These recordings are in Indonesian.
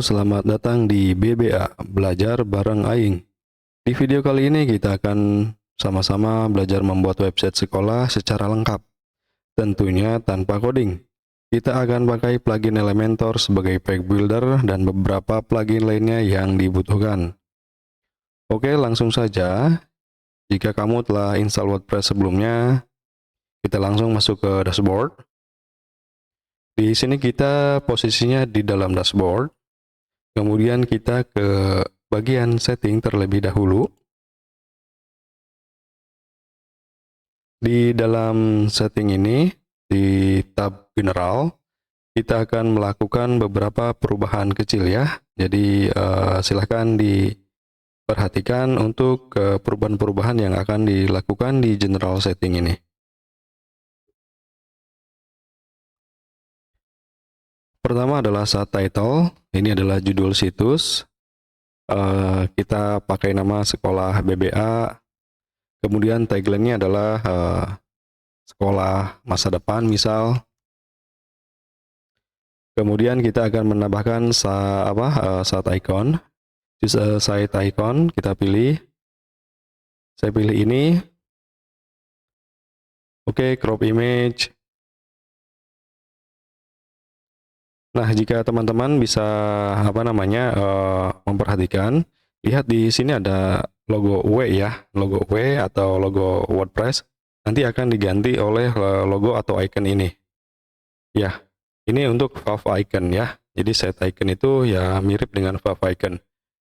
selamat datang di BBA, Belajar Bareng Aing. Di video kali ini kita akan sama-sama belajar membuat website sekolah secara lengkap, tentunya tanpa coding. Kita akan pakai plugin Elementor sebagai page builder dan beberapa plugin lainnya yang dibutuhkan. Oke, langsung saja. Jika kamu telah install WordPress sebelumnya, kita langsung masuk ke dashboard. Di sini kita posisinya di dalam dashboard. Kemudian kita ke bagian setting terlebih dahulu. Di dalam setting ini, di tab general, kita akan melakukan beberapa perubahan kecil ya. Jadi silahkan diperhatikan untuk perubahan-perubahan yang akan dilakukan di general setting ini. Pertama adalah subtitle, ini adalah judul situs. Kita pakai nama sekolah BBA. Kemudian tagline-nya adalah sekolah masa depan misal. Kemudian kita akan menambahkan site icon. Site icon kita pilih. Saya pilih ini. Oke, crop image. Nah, jika teman-teman bisa memperhatikan, lihat di sini ada logo W ya, logo W atau logo WordPress. Nanti akan diganti oleh logo atau icon ini. Ya, ini untuk fav icon ya. Jadi set icon itu ya mirip dengan fav icon.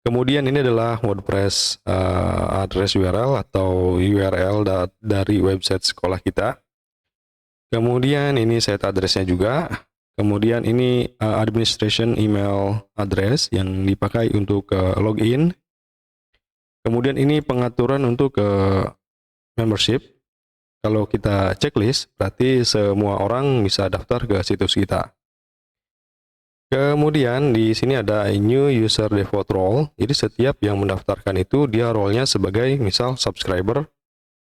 Kemudian ini adalah WordPress address URL atau URL dari website sekolah kita. Kemudian ini set address-nya juga. Kemudian ini administration email address yang dipakai untuk login. Kemudian ini pengaturan untuk membership. Kalau kita checklist, berarti semua orang bisa daftar ke situs kita. Kemudian di sini ada new user default role. Jadi setiap yang mendaftarkan itu dia role-nya sebagai misal subscriber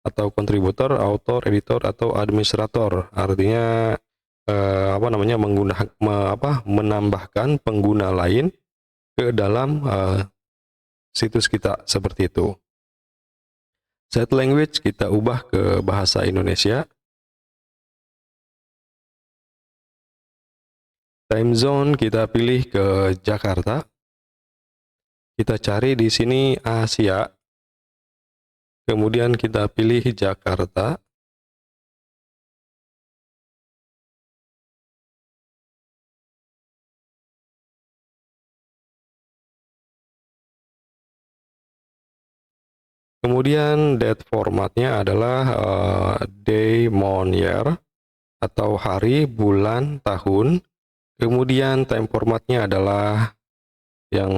atau contributor, author, editor atau administrator. Artinya menambahkan pengguna lain ke dalam situs kita seperti itu. Set language kita ubah ke bahasa Indonesia. Time zone kita pilih ke Jakarta. Kita cari di sini Asia. Kemudian kita pilih Jakarta. Kemudian date formatnya adalah day, month, year atau hari, bulan, tahun. Kemudian time formatnya adalah yang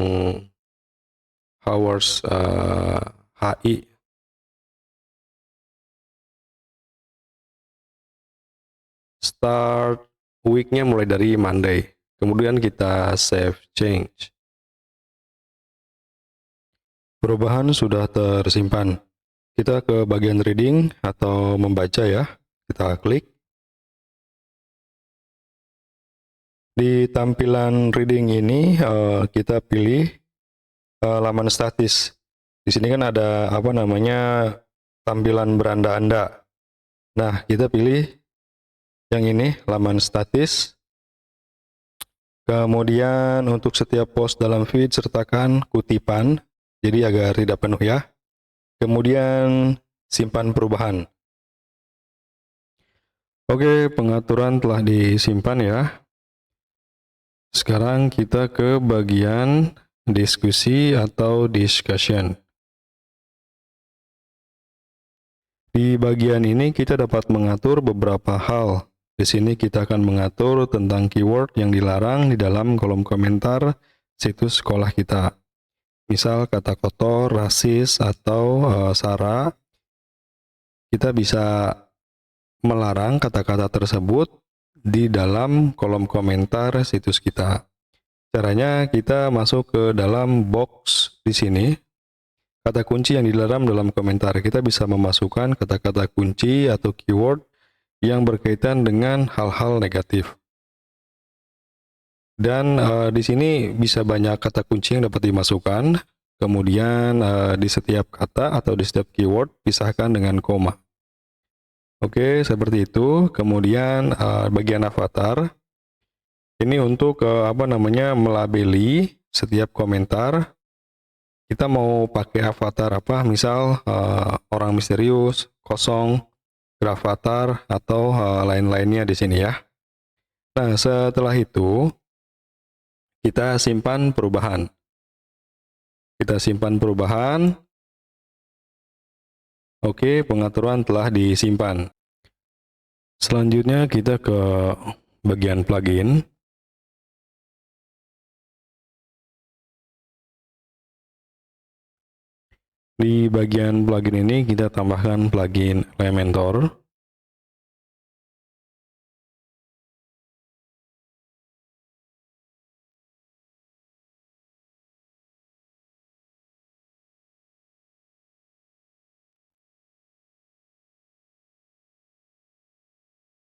hours, HI. Start week-nya mulai dari Monday. Kemudian kita save change. Perubahan sudah tersimpan. Kita ke bagian reading atau membaca ya. Kita klik. Di tampilan reading ini kita pilih laman statis. Di sini kan ada tampilan beranda Anda. Nah, kita pilih yang ini, laman statis. Kemudian untuk setiap post dalam feed sertakan kutipan. Jadi agar tidak penuh ya. Kemudian simpan perubahan. Oke, pengaturan telah disimpan ya. Sekarang kita ke bagian diskusi atau discussion. Di bagian ini kita dapat mengatur beberapa hal. Di sini kita akan mengatur tentang keyword yang dilarang di dalam kolom komentar situs sekolah kita. Misal kata kotor, rasis, atau sara, kita bisa melarang kata-kata tersebut di dalam kolom komentar situs kita. Caranya kita masuk ke dalam box di sini. Kata kunci yang dilarang dalam komentar, kita bisa memasukkan kata-kata kunci atau keyword yang berkaitan dengan hal-hal negatif. Dan di sini bisa banyak kata kunci yang dapat dimasukkan. Kemudian di setiap kata atau di setiap keyword pisahkan dengan koma. Oke, seperti itu. Kemudian bagian avatar ini untuk melabeli setiap komentar. Kita mau pakai avatar apa? Misal orang misterius, kosong, gravatar atau lain-lainnya di sini ya. Nah, setelah itu kita simpan perubahan. Kita simpan perubahan. Oke, pengaturan telah disimpan. Selanjutnya kita ke bagian plugin. Di bagian plugin ini kita tambahkan plugin Elementor.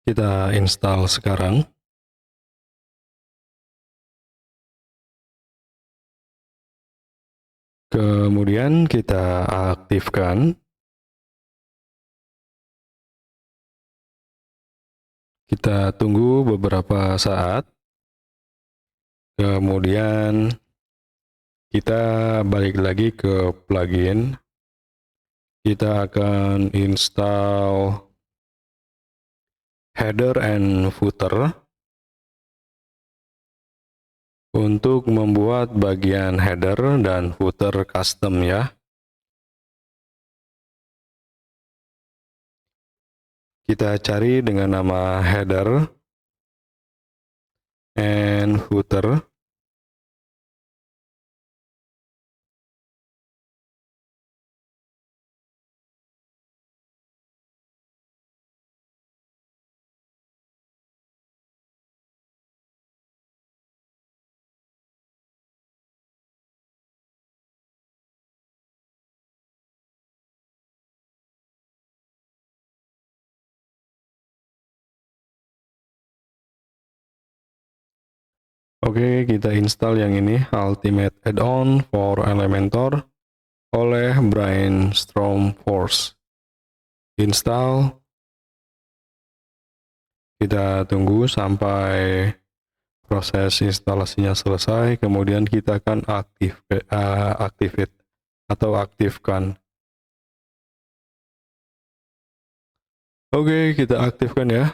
Kita install sekarang. Kemudian kita aktifkan. Kita tunggu beberapa saat. Kemudian kita balik lagi ke plugin. Kita akan install header and footer untuk membuat bagian header dan footer custom ya. Kita cari dengan nama header and footer. Oke, kita install yang ini, Ultimate Add-on for Elementor oleh Brainstorm Force. Install. Kita tunggu sampai proses instalasinya selesai, kemudian kita akan activate atau aktifkan. Oke, kita aktifkan ya.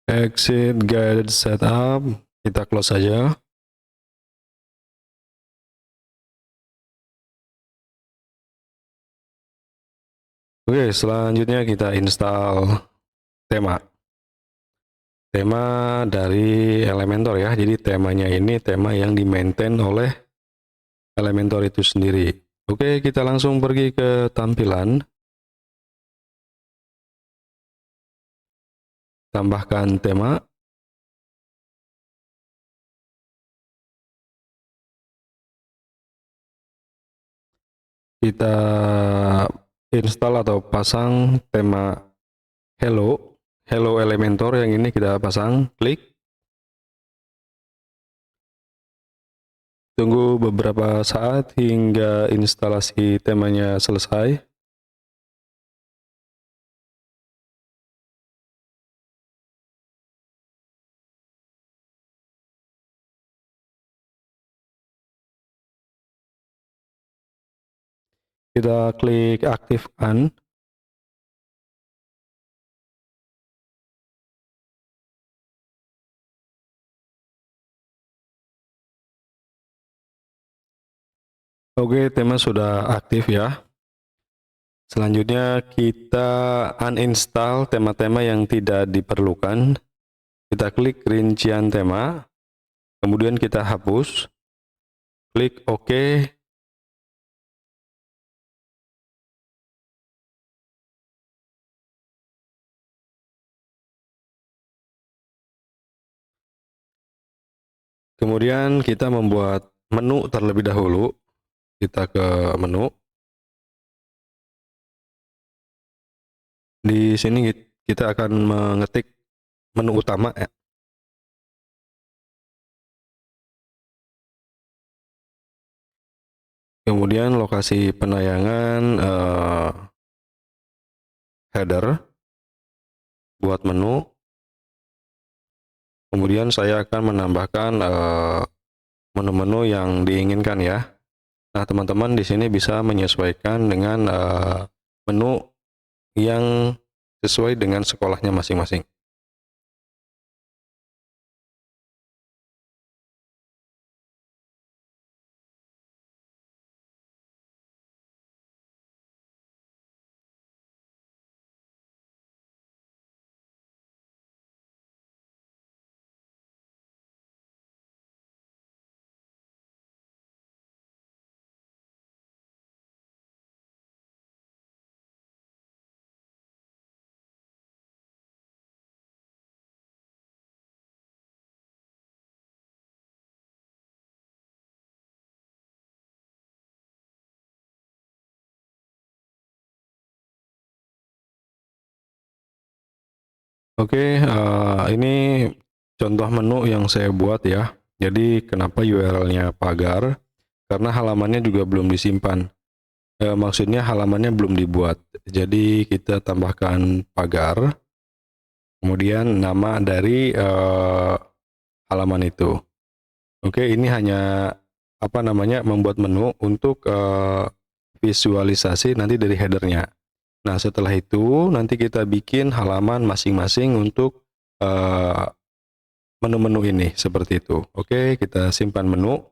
Exit guided setup, kita close saja. Oke, selanjutnya kita install tema. Tema dari Elementor ya. Jadi temanya ini tema yang di-maintain oleh Elementor itu sendiri. Oke, kita langsung pergi ke tampilan. Tambahkan tema. Kita install atau pasang tema Hello Elementor, yang ini kita pasang, klik. Tunggu beberapa saat hingga instalasi temanya selesai. Kita klik aktifkan. Oke, tema sudah aktif ya. Selanjutnya kita uninstall tema-tema yang tidak diperlukan. Kita klik rincian tema, kemudian kita hapus, klik OK. Kemudian kita membuat menu terlebih dahulu. Kita ke menu. Di sini kita akan mengetik menu utama ya. Kemudian lokasi penayangan header buat menu. Kemudian saya akan menambahkan menu-menu yang diinginkan ya. Nah, teman-teman di sini bisa menyesuaikan dengan menu yang sesuai dengan sekolahnya masing-masing. Oke, ini contoh menu yang saya buat ya. Jadi kenapa URL-nya pagar? Karena halamannya juga belum disimpan. Maksudnya halamannya belum dibuat. Jadi kita tambahkan pagar, kemudian nama dari halaman itu. Oke, ini hanya membuat menu untuk visualisasi nanti dari headernya. Nah, setelah itu nanti kita bikin halaman masing-masing untuk menu-menu ini seperti itu. Oke, kita simpan menu.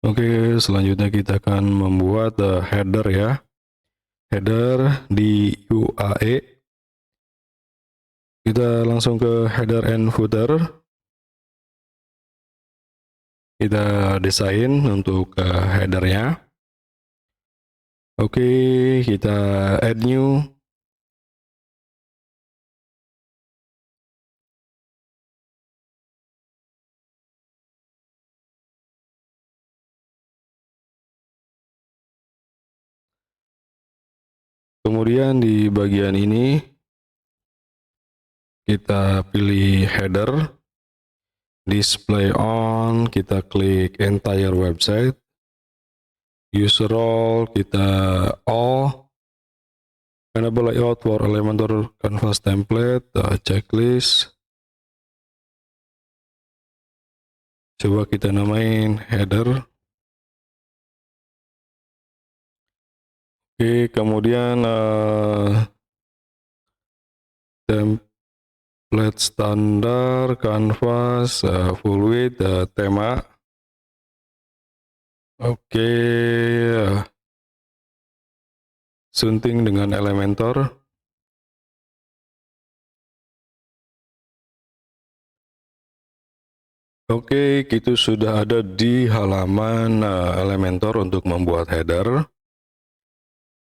Oke, selanjutnya kita akan membuat header ya. Header di UAE. Kita langsung ke header and footer. Kita desain untuk headernya. Oke, kita add new. Kemudian di bagian ini kita pilih header, display on, kita klik entire website, user role kita all, enable layout for Elementor canvas template, checklist. Coba kita namain header. Oke, kemudian template standar, canvas, full width, tema. Oke, sunting dengan Elementor. Oke, itu sudah ada di halaman Elementor untuk membuat header.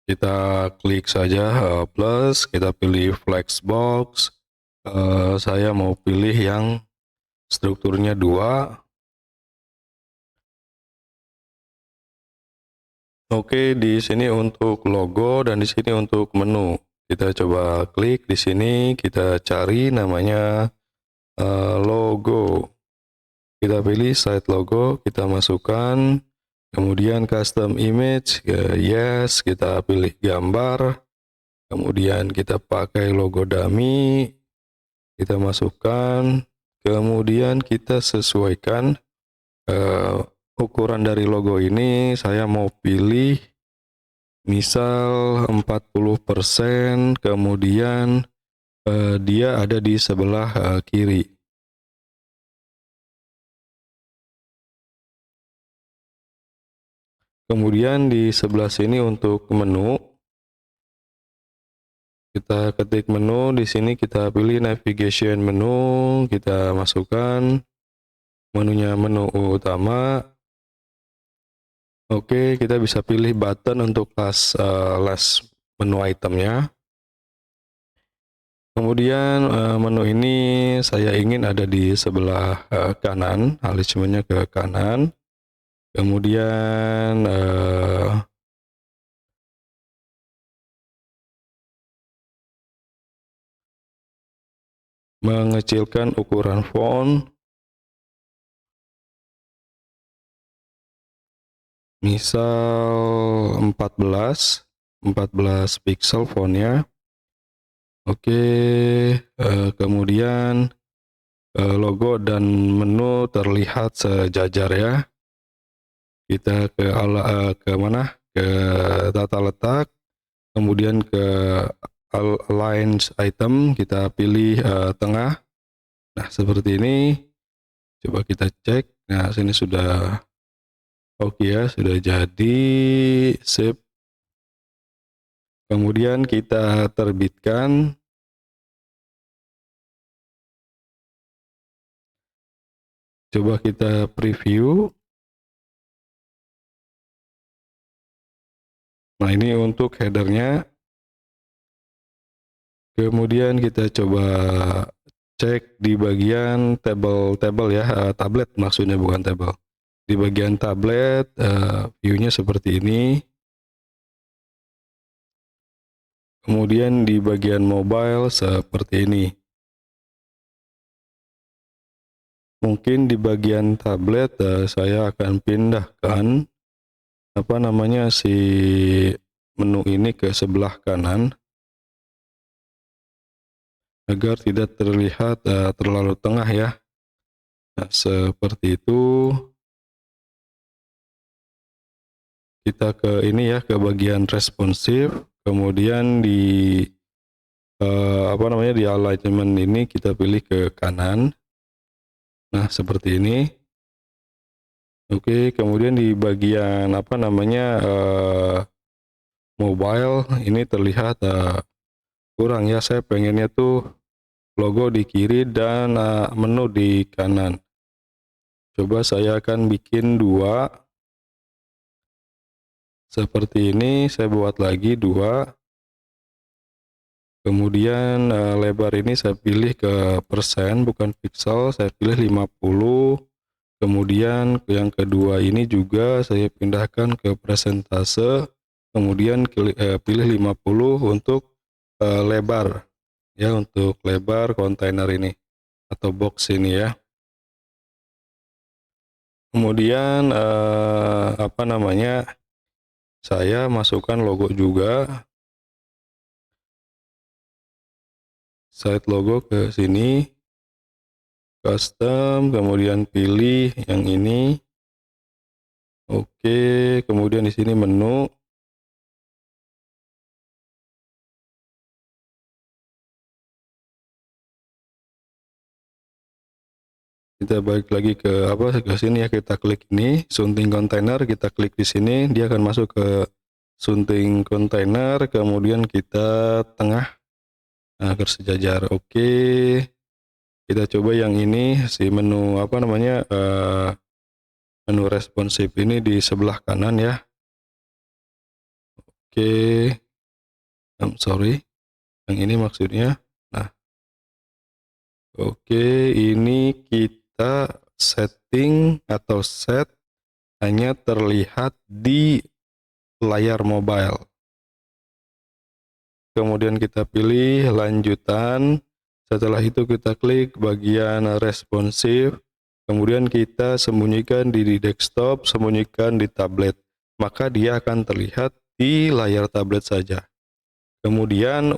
Kita klik saja plus, kita pilih flexbox. Saya mau pilih yang strukturnya 2. Oke, di sini untuk logo dan di sini untuk menu. Kita coba klik di sini, kita cari namanya logo. Kita pilih site logo, kita masukkan, kemudian custom image, yes, kita pilih gambar, kemudian kita pakai logo dummy, kita masukkan, kemudian kita sesuaikan ukuran dari logo ini. Saya mau pilih misal 40%, kemudian dia ada di sebelah kiri. Kemudian di sebelah sini untuk menu, kita ketik menu, di sini kita pilih navigation menu, kita masukkan menunya menu utama. Oke, kita bisa pilih button untuk last menu itemnya. Kemudian menu ini saya ingin ada di sebelah kanan, alignmentnya ke kanan. kemudian mengecilkan ukuran font, misal 14 pixel fontnya. Oke, kemudian logo dan menu terlihat sejajar ya. Kita ke mana? Ke tata letak, kemudian ke align item, kita pilih tengah. Nah, seperti ini. Coba kita cek. Nah, sini sudah oke ya, sudah jadi. Sip. Kemudian kita terbitkan. Coba kita preview. Nah, ini untuk headernya. Kemudian kita coba cek di bagian tabel ya, tablet maksudnya, bukan tabel. Di bagian tablet, view-nya seperti ini. Kemudian di bagian mobile seperti ini. Mungkin di bagian tablet saya akan pindahkan si menu ini ke sebelah kanan agar tidak terlihat terlalu tengah ya. Nah, seperti itu. Kita ke ini ya, ke bagian responsif, kemudian di di alignment ini kita pilih ke kanan. Nah, seperti ini. Oke, kemudian di bagian mobile ini terlihat kurang ya. Saya pengennya tuh logo di kiri dan menu di kanan. Coba saya akan bikin 2 seperti ini. Saya buat lagi 2. Kemudian lebar ini saya pilih ke persen, bukan pixel, saya pilih 50. Kemudian yang kedua ini juga saya pindahkan ke persentase, kemudian pilih 50 untuk lebar ya, untuk lebar kontainer ini atau box ini ya. Kemudian saya masukkan logo juga, site logo ke sini, custom, kemudian pilih yang ini. Oke, kemudian di sini menu. Kita balik lagi ke sini ya, kita klik ini sunting kontainer, kita klik di sini, dia akan masuk ke sunting kontainer, kemudian kita tengah agar sejajar. Oke. Kita coba yang ini, si menu menu responsif ini di sebelah kanan ya. Oke. Sorry. Yang ini maksudnya. Nah. Oke, ini kita setting atau set hanya terlihat di layar mobile. Kemudian kita pilih lanjutan. Setelah itu kita klik bagian responsif. Kemudian kita sembunyikan di desktop, sembunyikan di tablet. Maka dia akan terlihat di layar tablet saja. Kemudian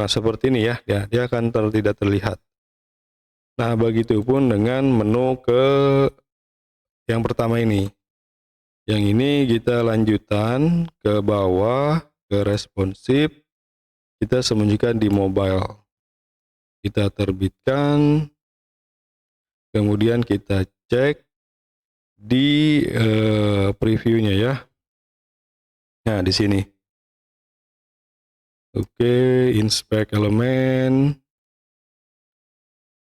seperti ini ya, dia akan tidak terlihat. Nah, begitupun dengan menu yang pertama ini. Yang ini kita lanjutan ke bawah, ke responsif, kita sembunyikan di mobile. Kita terbitkan, kemudian kita cek di previewnya ya. Nah, di sini. Oke, inspect elemen.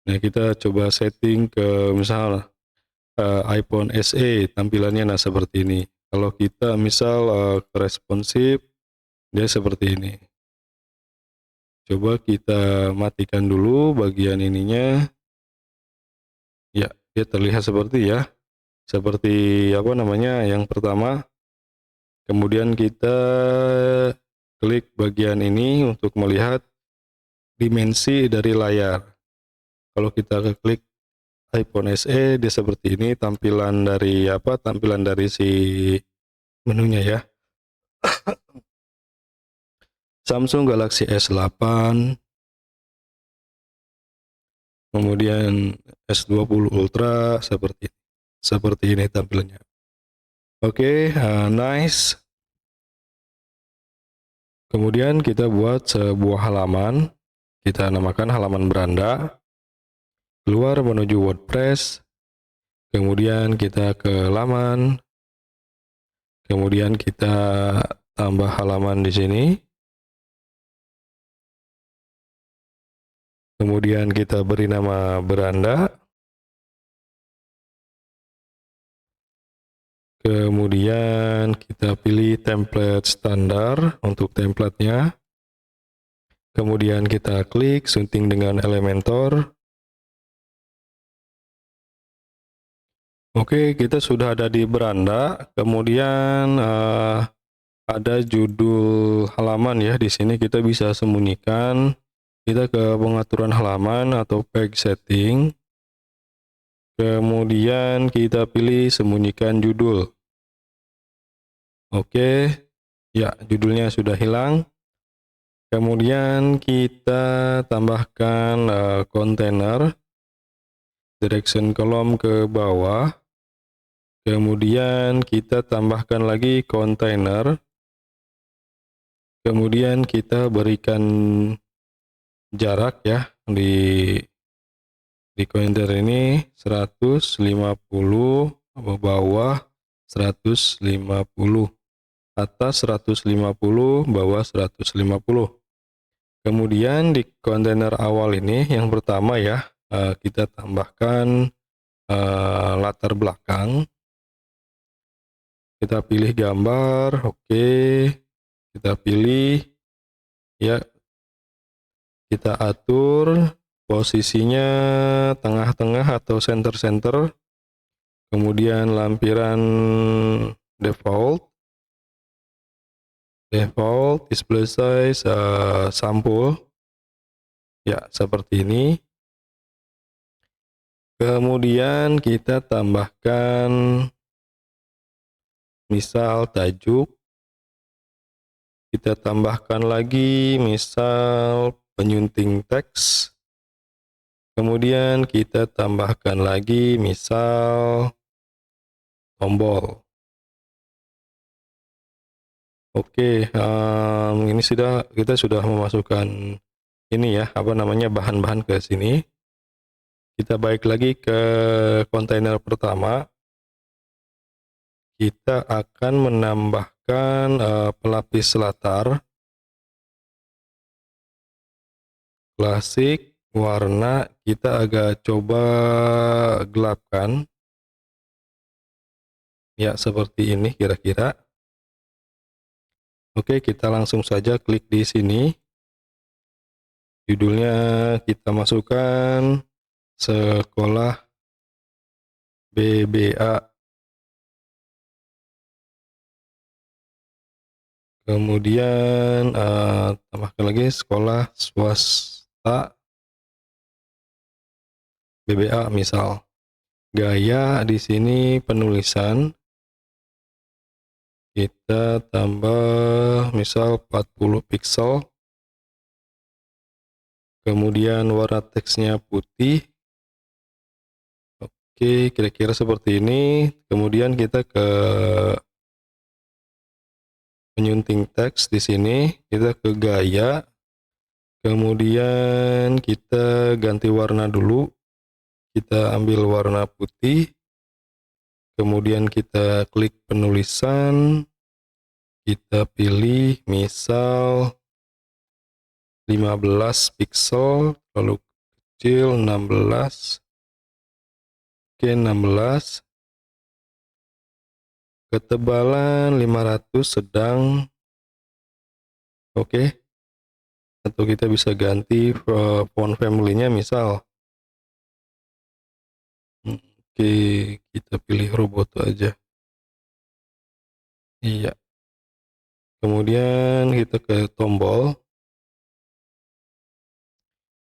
Nah, kita coba setting ke misal iPhone SE tampilannya seperti ini. Kalau kita misal responsif, dia seperti ini. Coba kita matikan dulu bagian ininya. Ya, dia terlihat seperti ya. seperti apa namanya, yang pertama, kemudian kita klik bagian ini untuk melihat dimensi dari layar. Kalau kita klik iPhone SE, dia seperti ini tampilan dari apa, tampilan dari si menunya ya. Samsung Galaxy S8, kemudian S20 Ultra seperti ini tampilannya. Oke, nice. Kemudian kita buat sebuah halaman, kita namakan halaman beranda. Keluar menuju WordPress, kemudian kita ke laman, kemudian kita tambah halaman di sini. Kemudian kita beri nama beranda. Kemudian kita pilih template standar untuk templatenya. Kemudian kita klik sunting dengan Elementor. Oke, kita sudah ada di beranda. Kemudian ada judul halaman ya. Di sini kita bisa sembunyikan. Kita ke pengaturan halaman atau page setting. Kemudian kita pilih sembunyikan judul. Oke, ya judulnya sudah hilang. Kemudian kita tambahkan kontainer, direction column ke bawah. Kemudian kita tambahkan lagi kontainer. Kemudian kita berikan jarak ya di kontainer ini 150, bawah 150, atas 150, bawah 150. Kemudian di kontainer awal ini yang pertama ya, kita tambahkan latar belakang. Kita pilih gambar, oke. Kita pilih ya, kita atur posisinya tengah-tengah atau center-center. Kemudian lampiran default display size sampul ya seperti ini. Kemudian kita tambahkan misal tajuk, kita tambahkan lagi misal penyunting teks, kemudian kita tambahkan lagi misal tombol. Oke, ini kita sudah memasukkan ini ya, apa namanya, bahan-bahan ke sini. Kita balik lagi ke kontainer pertama. Kita akan menambahkan pelapis latar klasik, warna kita agak coba gelapkan ya, seperti ini kira-kira. Oke, kita langsung saja klik di sini. Judulnya kita masukkan sekolah BBA. Kemudian tambahkan lagi sekolah swasta BBA misal. Gaya di sini penulisan kita tambah misal 40 pixel. Kemudian warna teksnya putih. Oke, kira-kira seperti ini. Kemudian kita ke penyunting teks di sini, kita ke gaya. Kemudian kita ganti warna dulu. Kita ambil warna putih. Kemudian kita klik penulisan. Kita pilih misal 15 pixel, lalu kecil 16. Oke, 16. Ketebalan 500 sedang. Oke. Atau kita bisa ganti font family-nya misal Oke, kita pilih Roboto aja. Iya. Kemudian kita ke tombol.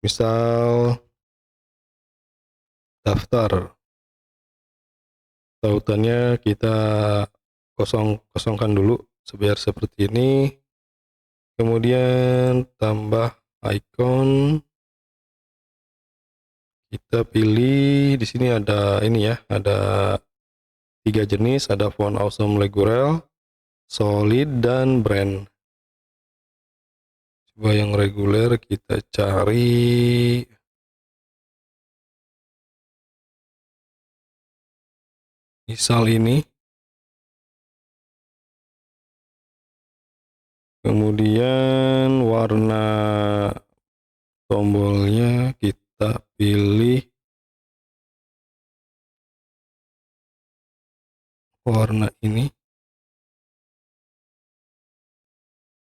Misal daftar. Tautannya kita kosongkan dulu biar seperti ini. Kemudian tambah icon. Kita pilih di sini ada ini ya, ada 3 jenis, ada font awesome regular, solid, dan brand. Coba yang reguler kita cari misal ini. Kemudian warna tombolnya kita pilih warna ini.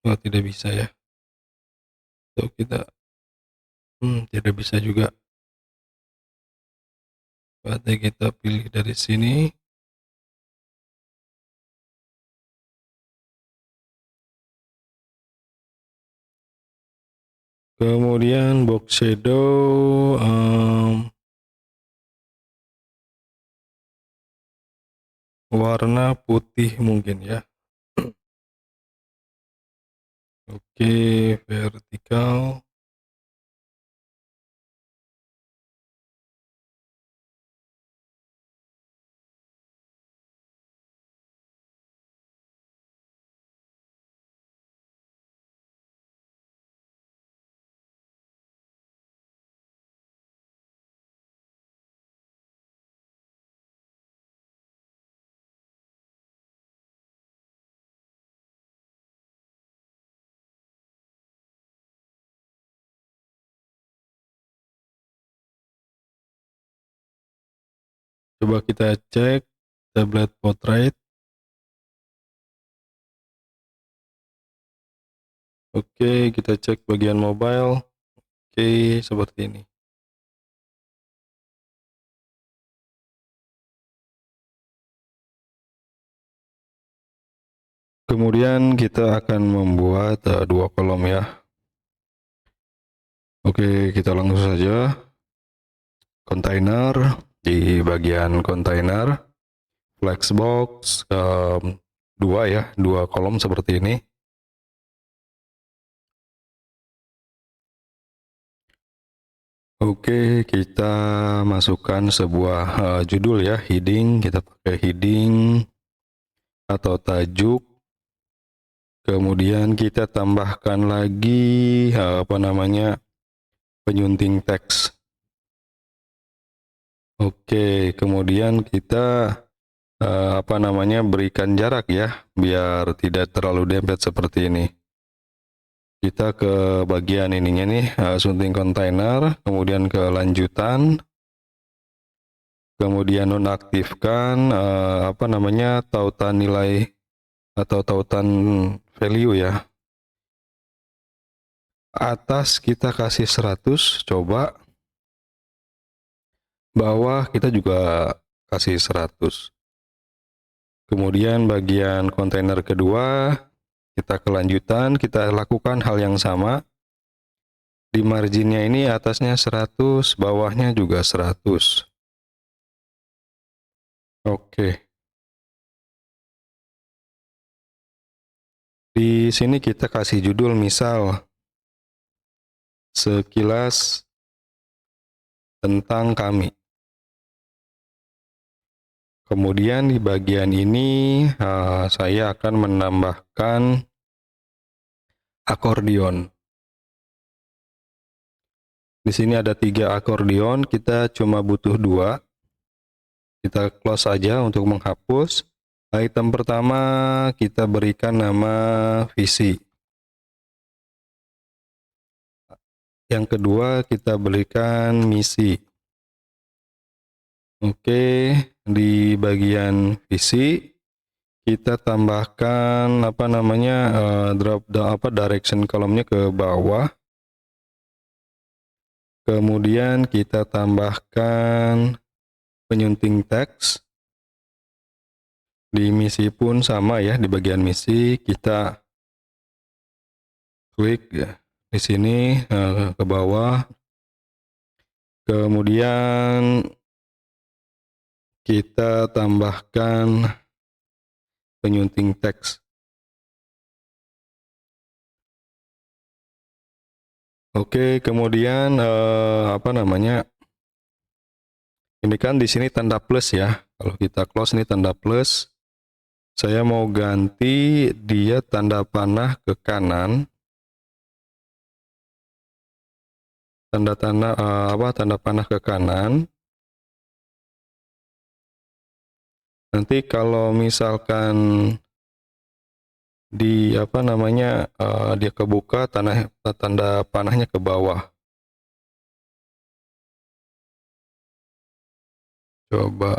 Oh, tidak bisa ya. So, kita tidak bisa juga. Berarti kita pilih dari sini. Kemudian box shadow warna putih mungkin ya. Oke, vertikal. Coba kita cek tablet portrait. Oke, kita cek bagian mobile. Oke, seperti ini. Kemudian kita akan membuat 2 kolom ya. Oke, kita langsung saja. Kontainer, di bagian kontainer, flexbox, 2 ya, 2 kolom seperti ini. Oke, kita masukkan sebuah judul ya, heading, kita pakai heading atau tajuk. Kemudian kita tambahkan lagi penyunting teks. Oke, kemudian kita berikan jarak ya, biar tidak terlalu dempet seperti ini. Kita ke bagian ininya nih, sunting kontainer, kemudian ke lanjutan, kemudian nonaktifkan tautan nilai atau tautan value ya. Atas kita kasih 100, coba. Bawah kita juga kasih 100. Kemudian bagian kontainer kedua, kita kelanjutan, kita lakukan hal yang sama. Di marginnya ini atasnya 100, bawahnya juga 100. Oke. Di sini kita kasih judul misal sekilas tentang kami. Kemudian di bagian ini saya akan menambahkan akordeon. Di sini ada 3 akordeon, kita cuma butuh 2. Kita close saja untuk menghapus. Item pertama kita berikan nama visi. Yang kedua kita berikan misi. Oke, di bagian visi kita tambahkan direction kolomnya ke bawah. Kemudian kita tambahkan penyunting teks. Di misi pun sama ya, di bagian misi kita klik ya, di sini ke bawah. Kemudian kita tambahkan penyunting teks. Oke, kemudian apa namanya? Ini kan di sini tanda plus ya. Kalau kita close ini tanda plus. Saya mau ganti dia tanda panah ke kanan. Tanda panah ke kanan. Nanti kalau misalkan di apa namanya dia kebuka, tanda panahnya ke bawah. Coba.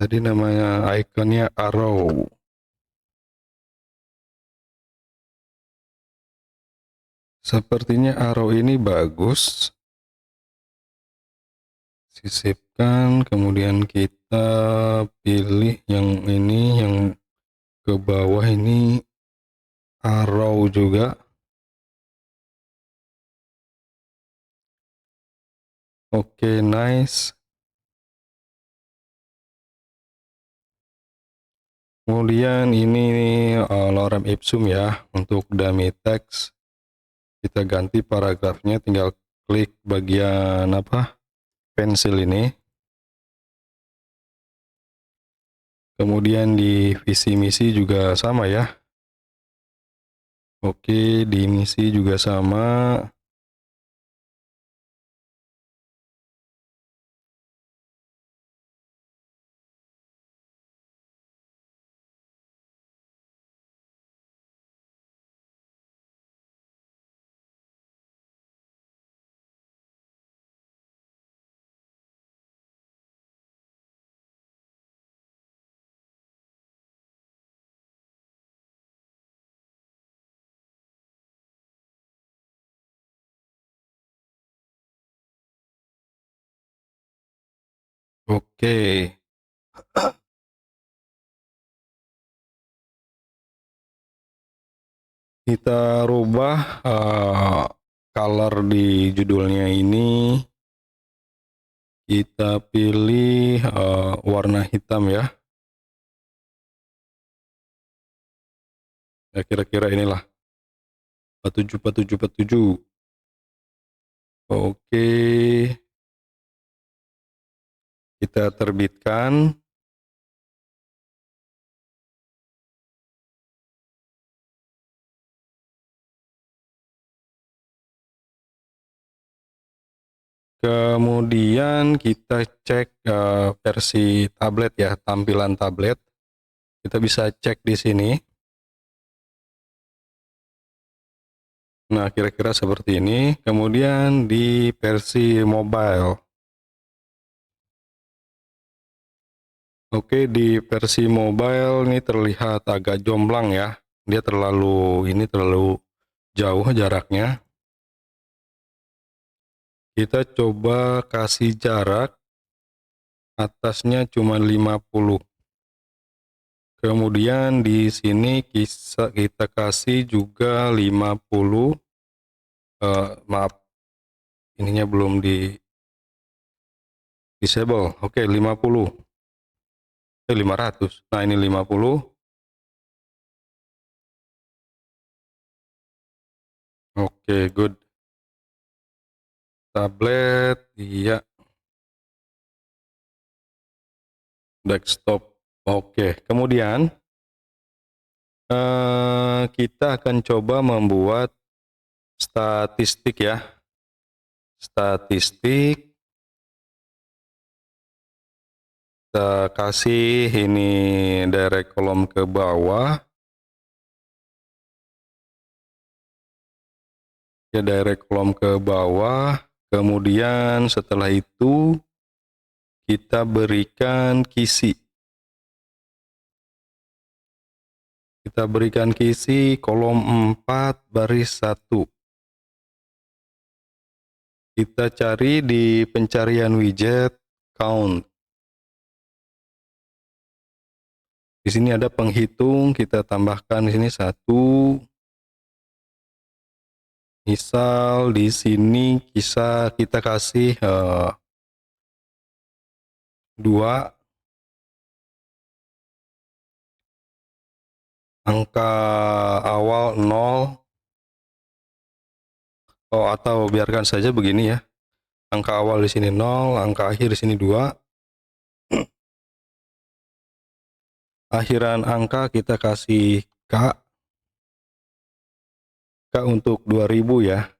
Tadi namanya ikonnya arrow. Sepertinya arrow ini bagus. Sisipkan, kemudian kita pilih yang ini, yang ke bawah ini arrow juga. Oke, nice. Kemudian ini lorem ipsum ya, untuk dummy text. Kita ganti paragrafnya, tinggal klik bagian apa? Pensil ini. Kemudian di visi misi juga sama ya. Oke, di misi juga sama. Oke. Kita rubah color di judulnya ini. Kita pilih warna hitam ya. Ya kira-kira inilah 474747. Oke. Kita terbitkan. Kemudian kita cek versi tablet ya, tampilan tablet. Kita bisa cek di sini. Nah, kira-kira seperti ini. Kemudian di versi mobile. Oke, di versi mobile ini terlihat agak jomplang ya. Dia terlalu jauh jaraknya. Kita coba kasih jarak atasnya cuma 50. Kemudian di sini kita kasih juga 50. Maaf, ininya belum di disable. Oke, 50. 500. Nah, ini 50. Oke, good. Tablet, iya. Desktop. Oke, kemudian kita akan coba membuat statistik ya. Statistik. Kita kasih ini direct kolom ke bawah. Ya, direct kolom ke bawah. Kemudian setelah itu kita berikan kisi. Kita berikan kisi kolom 4 baris 1. Kita cari di pencarian widget count. Di sini ada penghitung, kita tambahkan di sini 1. Misal di sini kita kasih 2. Angka awal 0. Atau biarkan saja begini ya. Angka awal di sini 0, angka akhir di sini 2. Akhiran angka kita kasih K. K untuk 2000 ya.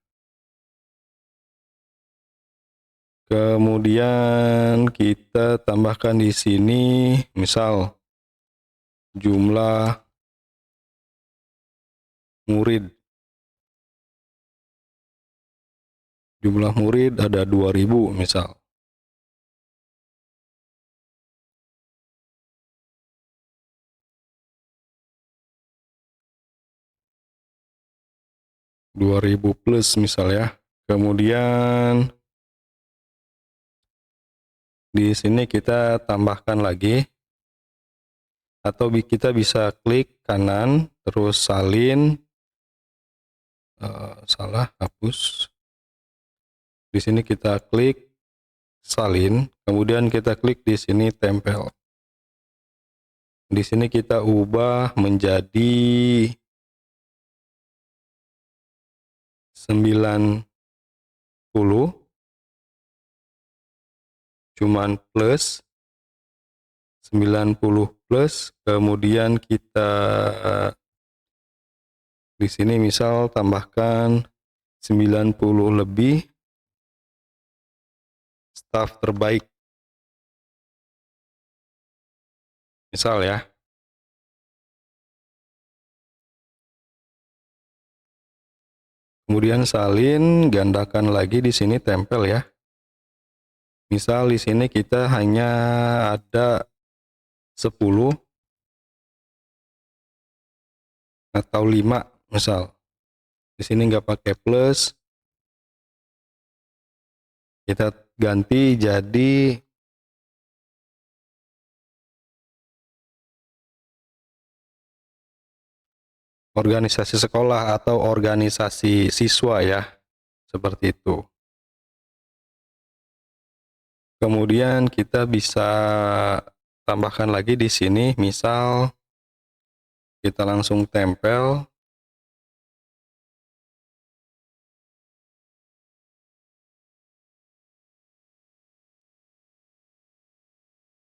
Kemudian kita tambahkan di sini misal jumlah murid. Jumlah murid ada 2000 misal. Rp2.000 plus misal ya. Kemudian di sini kita tambahkan lagi, atau kita bisa klik kanan terus salin, salah, hapus. Di sini kita klik salin, kemudian kita klik di sini tempel. Di sini kita ubah menjadi 90, cuman plus 90 plus, kemudian kita di sini misal tambahkan 90 lebih staf terbaik. Misal ya. Kemudian salin, gandakan lagi di sini tempel ya. Misal di sini kita hanya ada 10 atau 5 misal. Di sini nggak pakai plus. Kita ganti jadi organisasi sekolah atau organisasi siswa ya. Seperti itu. Kemudian kita bisa tambahkan lagi di sini, misal kita langsung tempel.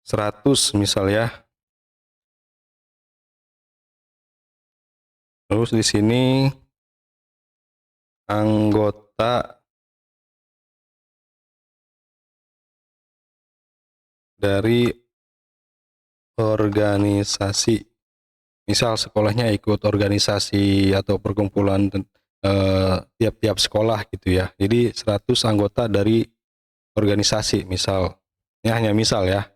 Seratus misal ya. Terus di sini anggota dari organisasi. Misal sekolahnya ikut organisasi atau perkumpulan tiap-tiap sekolah gitu ya. Jadi 100 anggota dari organisasi misal. Ini hanya misal ya.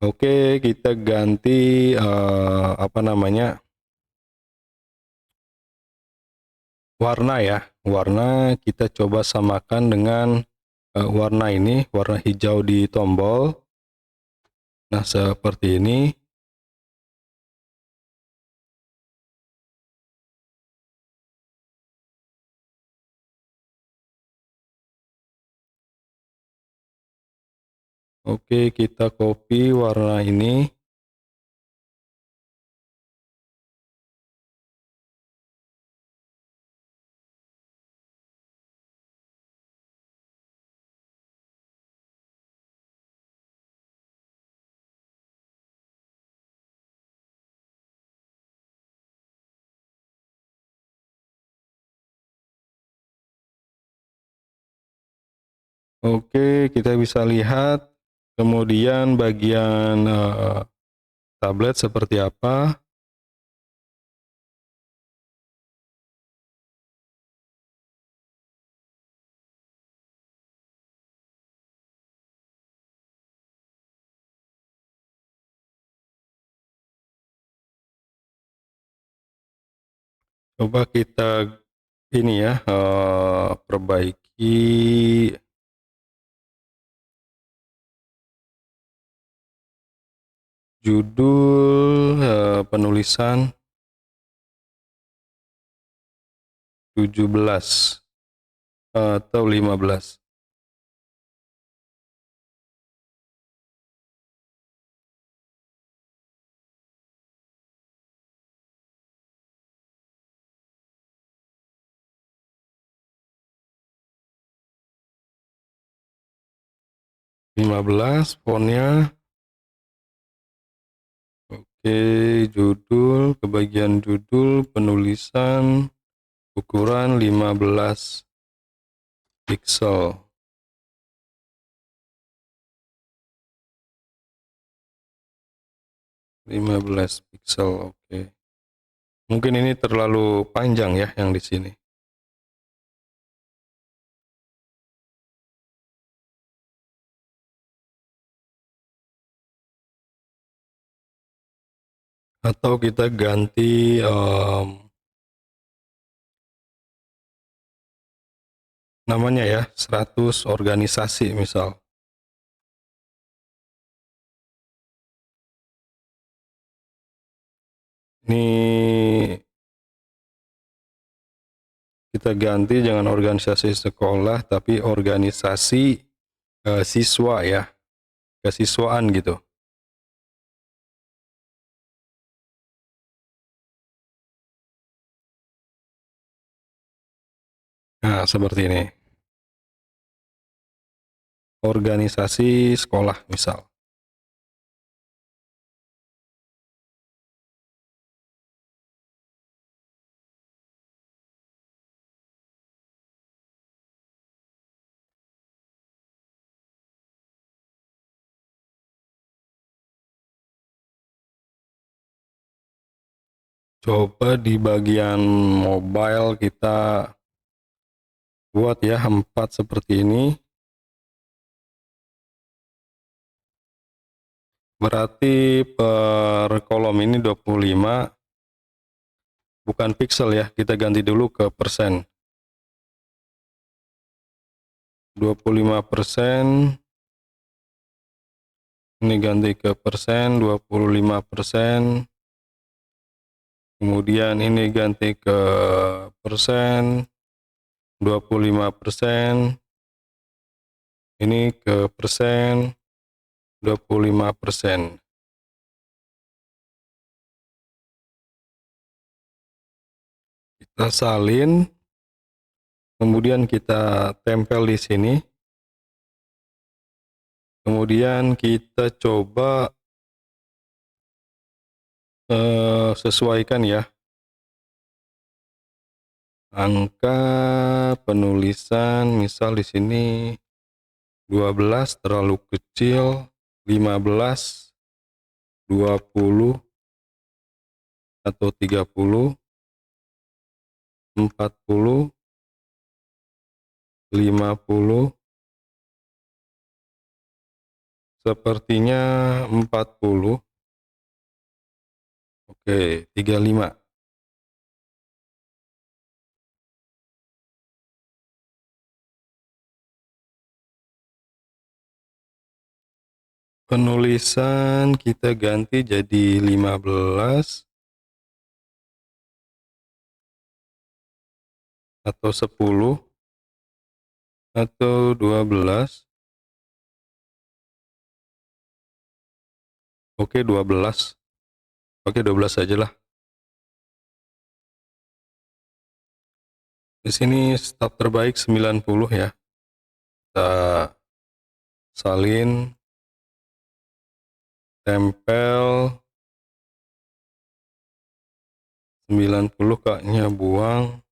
Oke, kita ganti warna ya. Warna kita coba samakan dengan warna ini, warna hijau di tombol. Nah, seperti ini. Oke, kita copy warna ini. Oke, kita bisa lihat Kemudian bagian tablet seperti apa. Coba kita ini ya, perbaiki judul, penulisan 17 atau 15. 15 fontnya. Oke, judul, ke bagian judul, penulisan, ukuran 15 pixel. 15 pixel, oke. Mungkin ini terlalu panjang ya yang di sini. Atau kita ganti namanya ya, 100 organisasi misal. Ini kita ganti jangan organisasi sekolah, tapi organisasi siswa ya, kesiswaan gitu. Nah, seperti ini. Organisasi sekolah misal. Coba di bagian mobile kita buat ya 4 seperti ini. Berarti per kolom ini 25, bukan pixel ya, kita ganti dulu ke persen. 25%, ini ganti ke persen, 25%. Kemudian ini ganti ke persen, 25%. Ini ke persen, 25%. Kita salin, kemudian kita tempel di sini. Kemudian kita coba sesuaikan ya angka penulisan, misal di sini 12 terlalu kecil, 15, 20 atau 30, 40, 50, sepertinya 40. Oke, 35. Penulisan kita ganti jadi 15 atau 10 atau 12. Oke, 12. Oke, 12 saja lah. Di sini start terbaik 90 ya. Kita salin, tempel, 90 kaknya buang.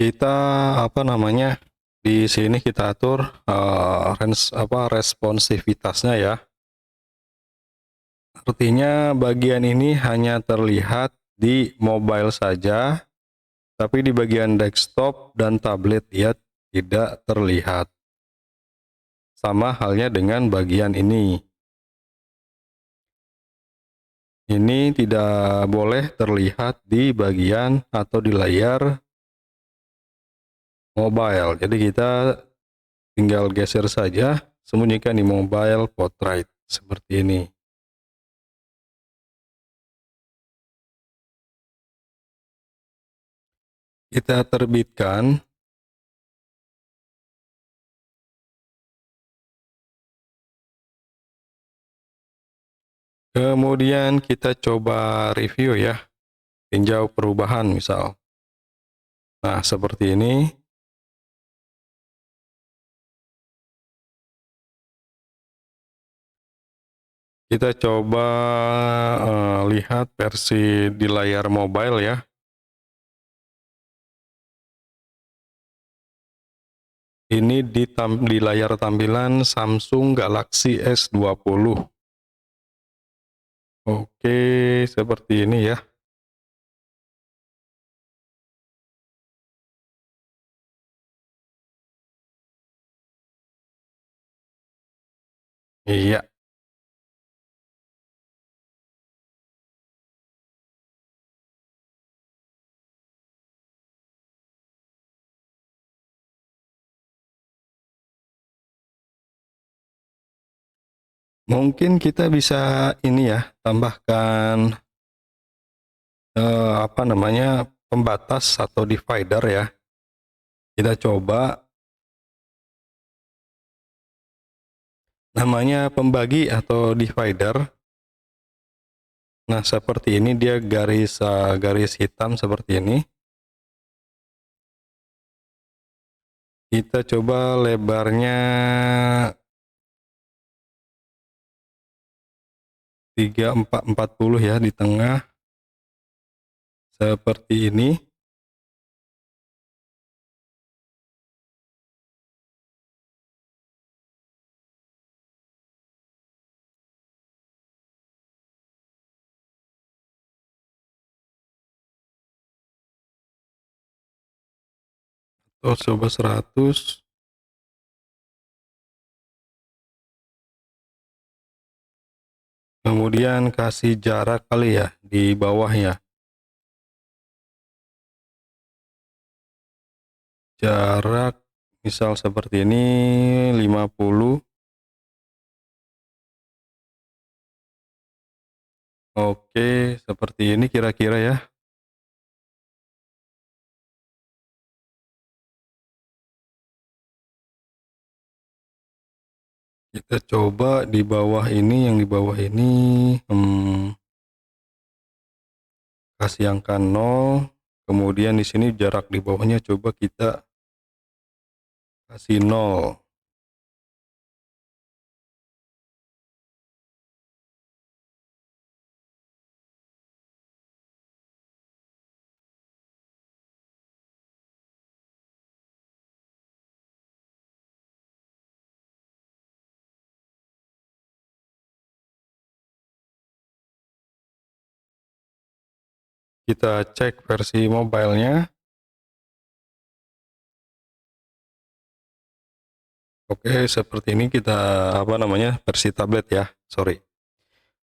kita apa namanya, di sini kita atur responsivitasnya ya. Artinya bagian ini hanya terlihat di mobile saja, tapi di bagian desktop dan tablet ya tidak terlihat. Sama halnya dengan bagian ini. Ini tidak boleh terlihat di bagian atau di layar mobile. Jadi kita tinggal geser saja, sembunyikan di mobile portrait seperti ini. Kita terbitkan, kemudian kita coba review ya, tinjau perubahan misal. Nah, seperti ini. Kita coba lihat versi di layar mobile ya. Ini di layar tampilan Samsung Galaxy S20. Oke, seperti ini ya. Iya, mungkin kita bisa ini ya, tambahkan apa namanya, pembatas atau divider ya. Kita coba namanya pembagi atau divider. Nah, seperti ini dia garis hitam seperti ini. Kita coba lebarnya 3440 ya di tengah seperti ini. Oh, coba 100. Kemudian kasih jarak kali ya di bawahnya. Jarak misal seperti ini 50. Oke, seperti ini kira-kira ya. Kita coba di bawah ini, yang di bawah ini kasih angka 0. Kemudian di sini jarak di bawahnya coba kita kasih 0. Kita cek versi mobilenya. Oke, seperti ini kita apa namanya, versi tablet ya, sorry.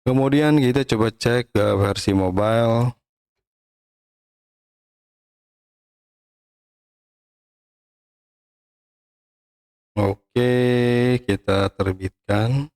Kemudian kita coba cek ke versi mobile. Oke, kita terbitkan.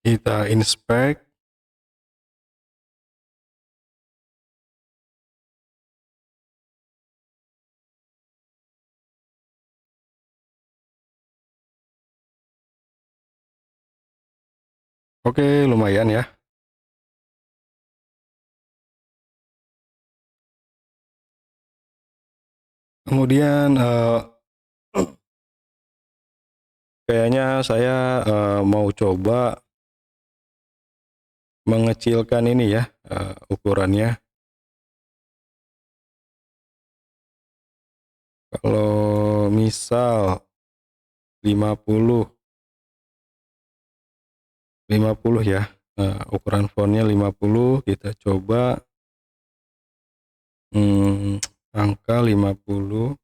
Kita inspect. Oke, lumayan ya. Kemudian kayaknya saya mau coba mengecilkan ini ya, ukurannya. Kalau misal 50 50 ya, ukuran fontnya 50, kita coba, angka 50.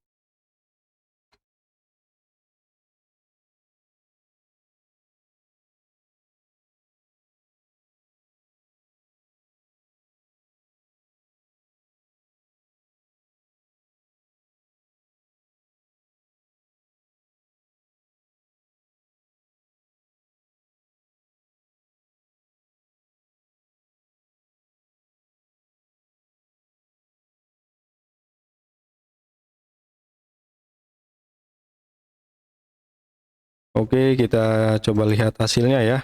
Oke, kita coba lihat hasilnya ya.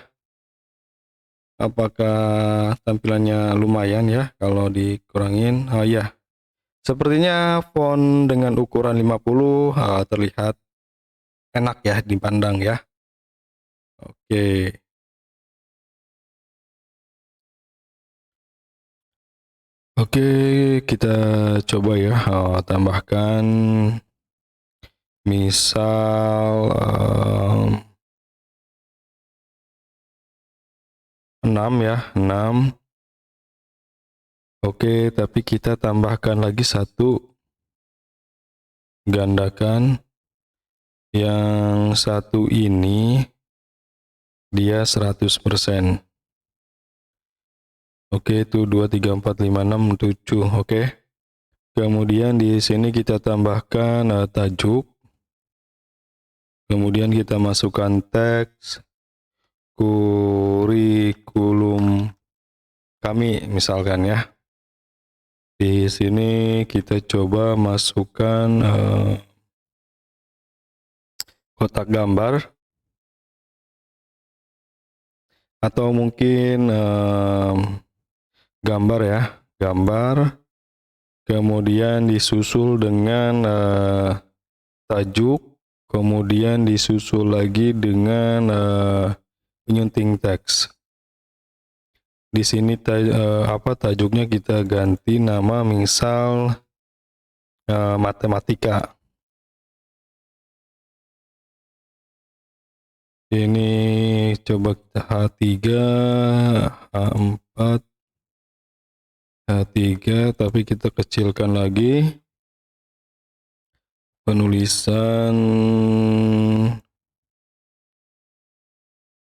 Apakah tampilannya lumayan ya kalau dikurangin? Oh iya, sepertinya font dengan ukuran 50 terlihat enak ya dipandang ya. Oke. Oke, kita coba ya, tambahkan misal 6 ya, 6. Oke, tapi kita tambahkan lagi satu, gandakan. Yang satu ini dia 100%. Oke, itu 2, 3, 4, 5, 6, 7. Oke. Kemudian di sini kita tambahkan tajuk. Kemudian kita masukkan teks kurikulum kami misalkan ya. Di sini kita coba masukkan kotak gambar atau mungkin gambar ya, gambar. Kemudian disusul dengan tajuk, kemudian disusul lagi dengan penyunting teks. Di sini tajuknya kita ganti nama misal matematika. Ini coba kita H3, H4, H3, tapi kita kecilkan lagi. Penulisan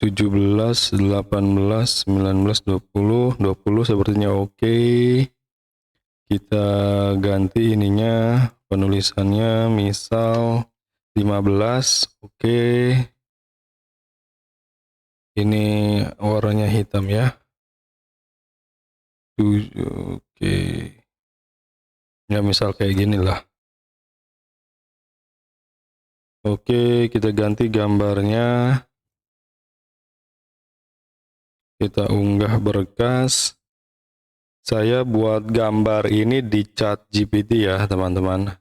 17, 18, 19, 20, 20 sepertinya oke. Kita ganti ininya, penulisannya misal 15, oke. Ini warnanya hitam ya. 7, oke. Ya misal kayak gini lah. Oke, kita ganti gambarnya. Kita unggah berkas. Saya buat gambar ini di ChatGPT ya, teman-teman.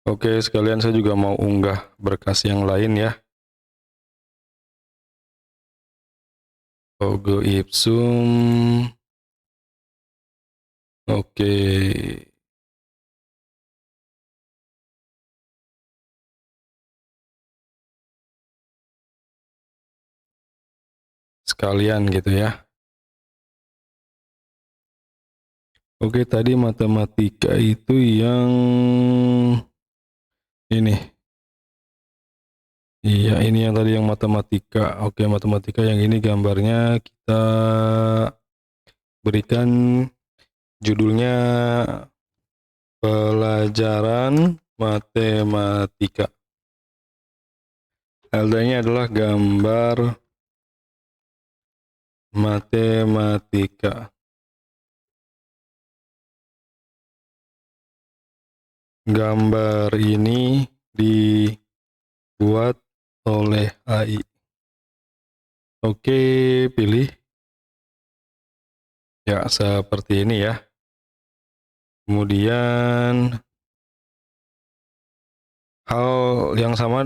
Oke, sekalian saya juga mau unggah berkas yang lain ya. Logo Ipsum. Oke. Sekalian gitu ya. Oke, tadi matematika itu yang ini. Iya, ini yang tadi yang matematika. Oke, matematika yang ini gambarnya kita berikan judulnya pelajaran matematika. LD-nya adalah gambar matematika. Gambar ini dibuat oleh AI. Oke, pilih. Ya, seperti ini ya. Kemudian hal yang sama,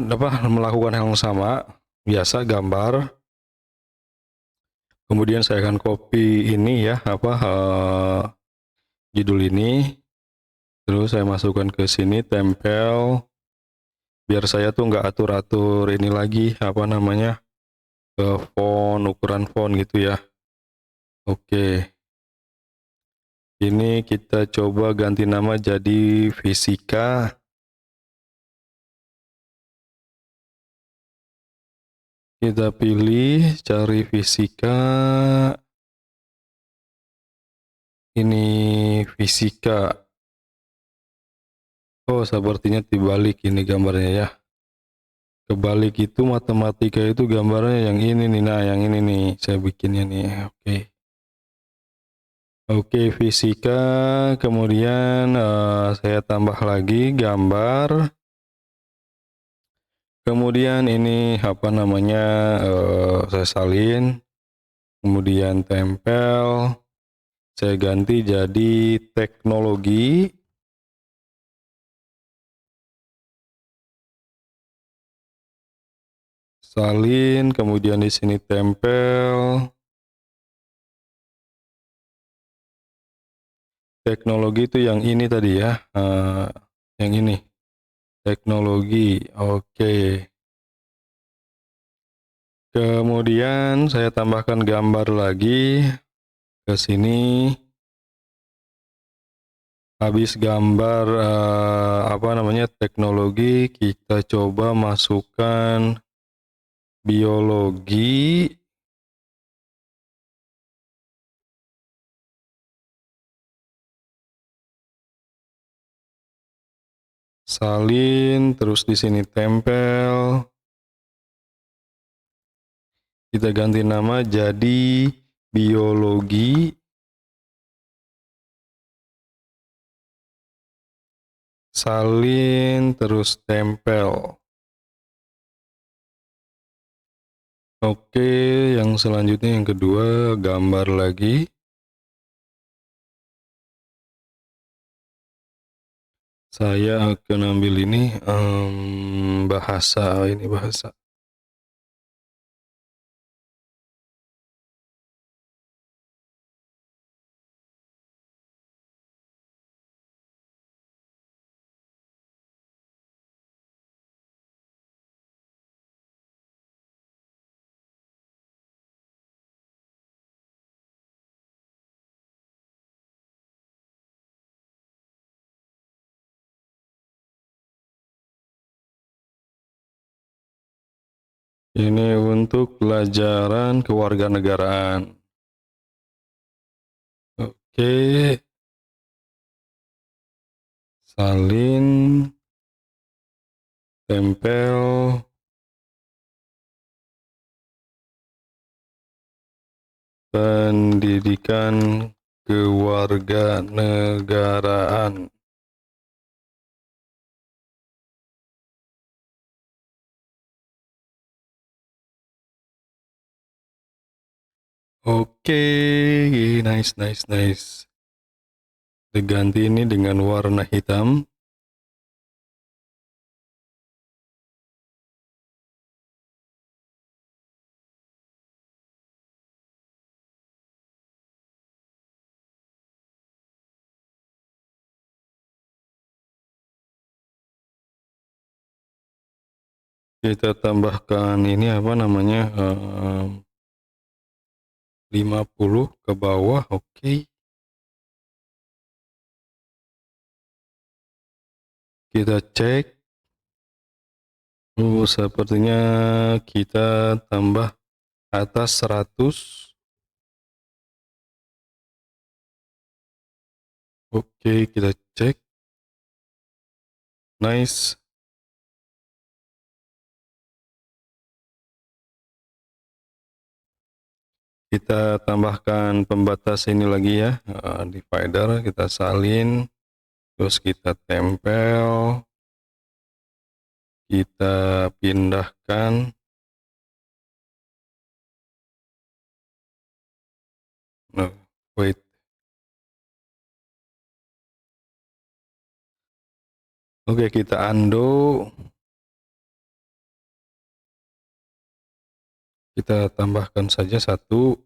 melakukan hal yang sama, biasa gambar. Kemudian saya akan copy ini ya, judul ini. Terus saya masukkan ke sini, tempel. Biar saya tuh nggak atur-atur ini lagi, ke font, ukuran font gitu ya. Oke, ini kita coba ganti nama jadi fisika. Kita pilih, cari fisika. Ini fisika. Oh, sepertinya dibalik ini gambarnya ya. Kebalik itu matematika itu gambarnya yang ini nih. Nah, yang ini nih, saya bikinnya nih. Oke. Oke, fisika. Kemudian saya tambah lagi gambar. Kemudian ini saya salin. Kemudian tempel. Saya ganti jadi teknologi. Salin, kemudian di sini tempel. Teknologi itu yang ini tadi ya, yang ini. Teknologi, oke. Kemudian saya tambahkan gambar lagi ke sini. Habis gambar teknologi, kita coba masukkan biologi. Salin, terus di sini tempel. Kita ganti nama jadi biologi. Salin, terus tempel. Oke, yang selanjutnya yang kedua, gambar lagi. Saya akan ambil ini, bahasa, ini bahasa. Ini untuk pelajaran kewarganegaraan. Oke, salin, tempel, pendidikan kewarganegaraan. Oke, nice, nice, nice. Diganti ini dengan warna hitam. Kita tambahkan ini 50 ke bawah, oke. Kita cek. Sepertinya kita tambah atas 100. Oke, kita cek. Nice. Kita tambahkan pembatas ini lagi ya, divider, kita salin, terus kita tempel, kita pindahkan. Wait. Oke, kita undo. Kita tambahkan saja satu.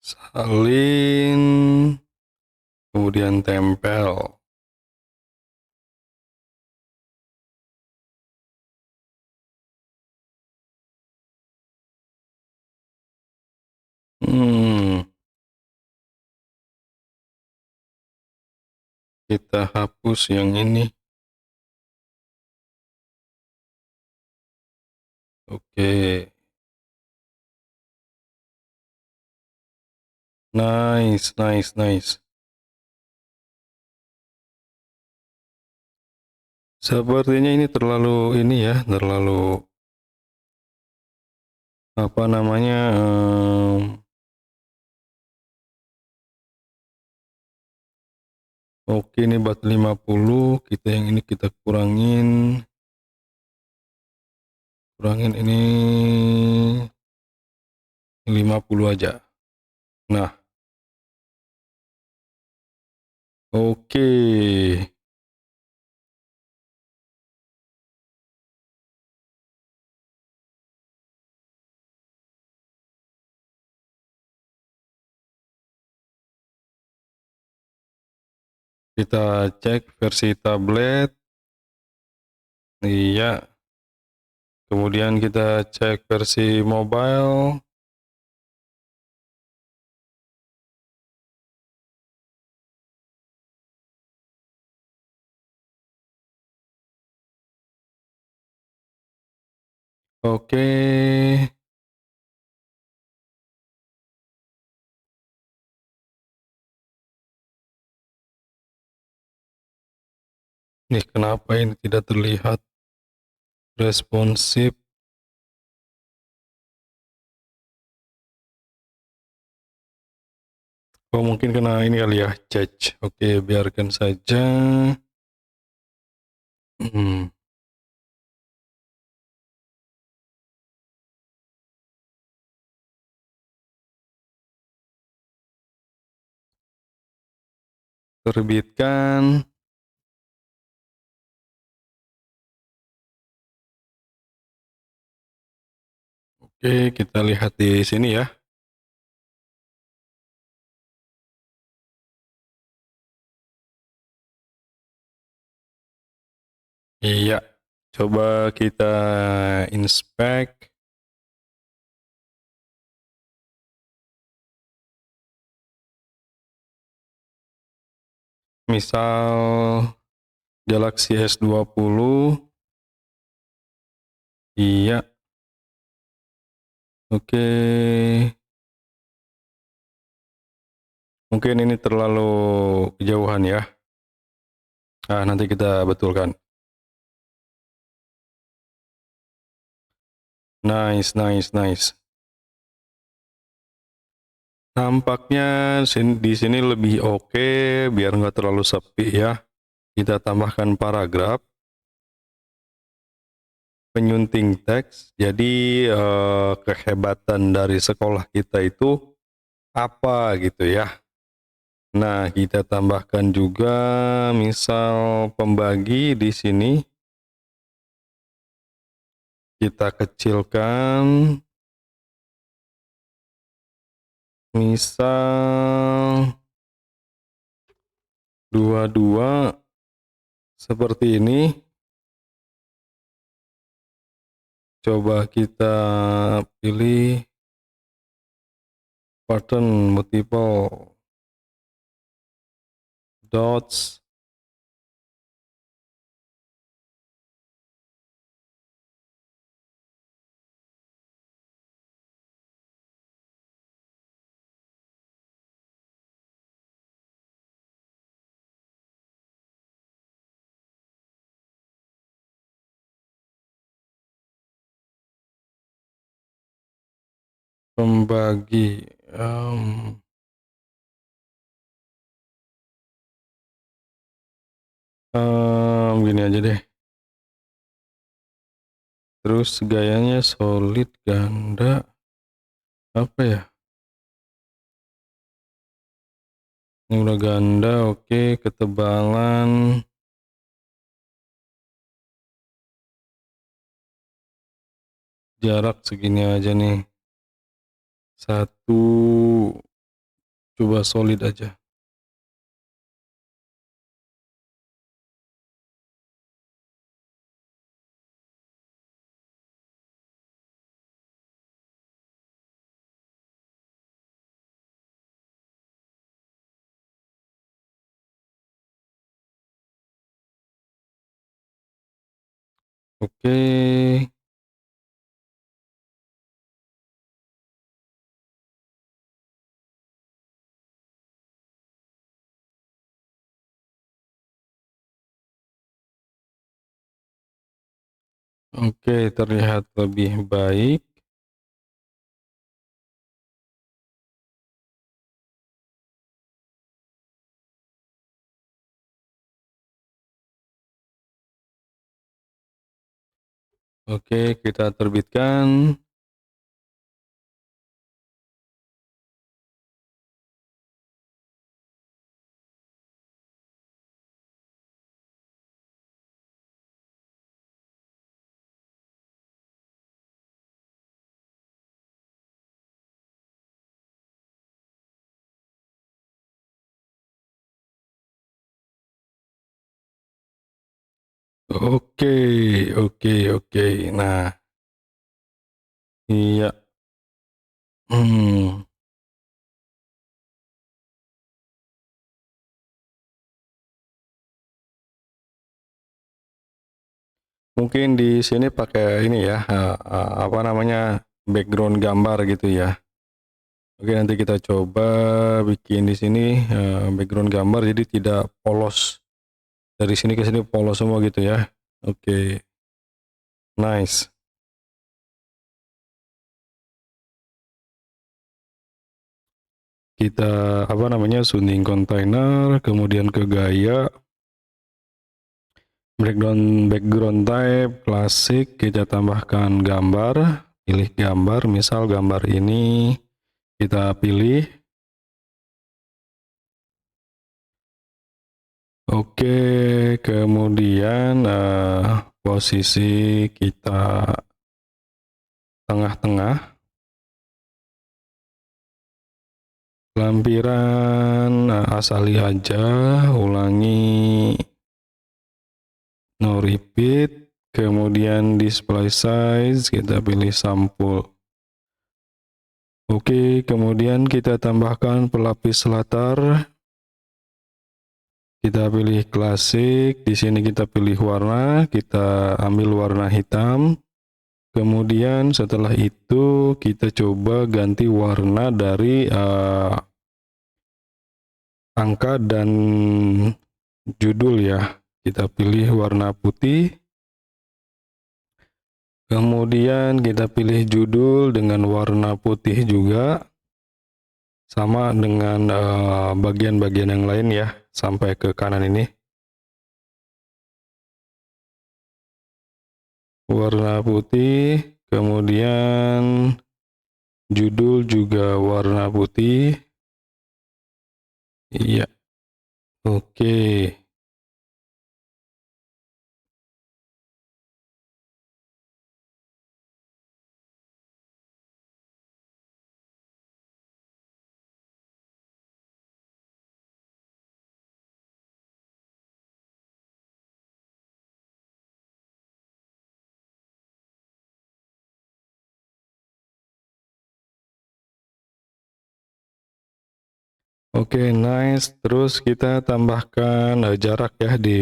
Salin, kemudian tempel. Kita hapus yang ini. Oke. Nice, nice, nice. Sepertinya ini terlalu terlalu apa namanya? Oke, ini buat 50, kita yang ini kita kurangin ini 50 aja. Nah, oke. Kita cek versi tablet. Iya. Kemudian kita cek versi mobile. Oke. Nih, kenapa ini tidak terlihat responsif? Oh, mungkin kena ini kali ya, cache. Oke, biarkan saja. Terbitkan. Oke, kita lihat di sini ya. Iya, coba kita inspect. Misal Galaxy S20. Iya. Oke. Mungkin ini terlalu kejauhan ya. Nah, nanti kita betulkan. Nice, nice, nice. Tampaknya di sini lebih oke, biar nggak terlalu sepi ya. Kita tambahkan paragraf, penyunting teks. Jadi kehebatan dari sekolah kita itu apa gitu ya. Nah, kita tambahkan juga misal pembagi di sini. Kita kecilkan. Misal 22 seperti ini. Coba kita pilih pattern multiple dots. pembagi, gini aja deh. Terus gayanya solid, ganda, apa ya? Ini udah ganda, oke. Ketebalan jarak segini aja nih. Satu, coba solid aja. Oke. Oke, terlihat lebih baik. Oke, kita terbitkan. Oke, oke, oke. Nah, iya. Hmm. Mungkin di sini pakai ini ya, apa namanya, background gambar gitu ya. Oke, nanti kita coba bikin di sini background gambar jadi tidak polos. Dari sini ke sini polos semua gitu ya. Oke, nice. Kita apa namanya, sunting container, kemudian ke gaya, background background type klasik, kita tambahkan gambar, pilih gambar, misal gambar ini kita pilih. Oke, kemudian posisi kita tengah-tengah, lampiran asali aja, ulangi, no repeat, kemudian display size, kita pilih sampul. Oke, kemudian kita tambahkan pelapis latar, kita pilih klasik, di sini kita pilih warna, kita ambil warna hitam. Kemudian setelah itu kita coba ganti warna dari angka dan judul ya. Kita pilih warna putih. Kemudian kita pilih judul dengan warna putih juga. Sama dengan bagian-bagian yang lain ya, sampai ke kanan ini. Warna putih, kemudian judul juga warna putih. Iya, oke. Oke, nice. Terus kita tambahkan jarak ya di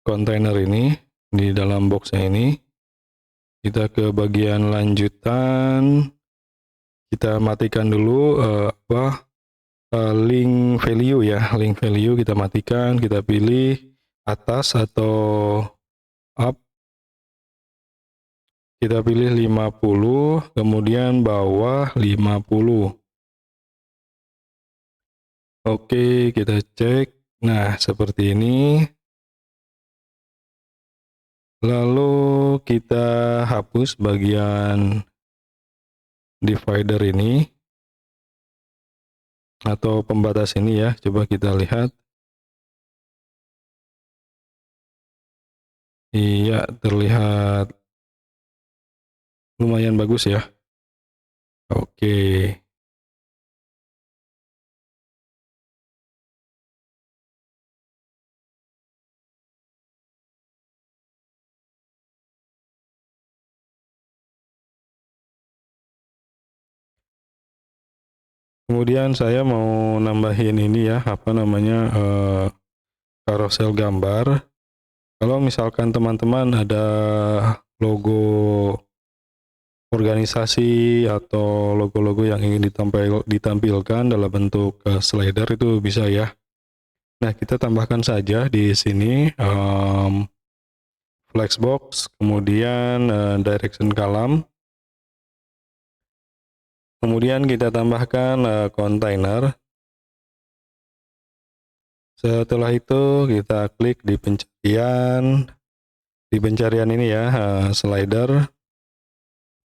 kontainer ini, di dalam boxnya ini. Kita ke bagian lanjutan, kita matikan dulu link value ya, link value kita matikan, kita pilih atas atau up. Kita pilih 50, kemudian bawah 50. Oke, kita cek. Nah, seperti ini. Lalu kita hapus bagian divider ini atau pembatas ini ya. Coba kita lihat. Iya, terlihat lumayan bagus ya. Oke. Kemudian saya mau nambahin ini ya, apa namanya, karosel gambar. Kalau misalkan teman-teman ada logo organisasi atau logo-logo yang ingin ditampilkan dalam bentuk slider itu bisa ya. Nah, kita tambahkan saja di sini flexbox, kemudian direction column, kemudian kita tambahkan container. Setelah itu kita klik di pencarian ini ya, slider,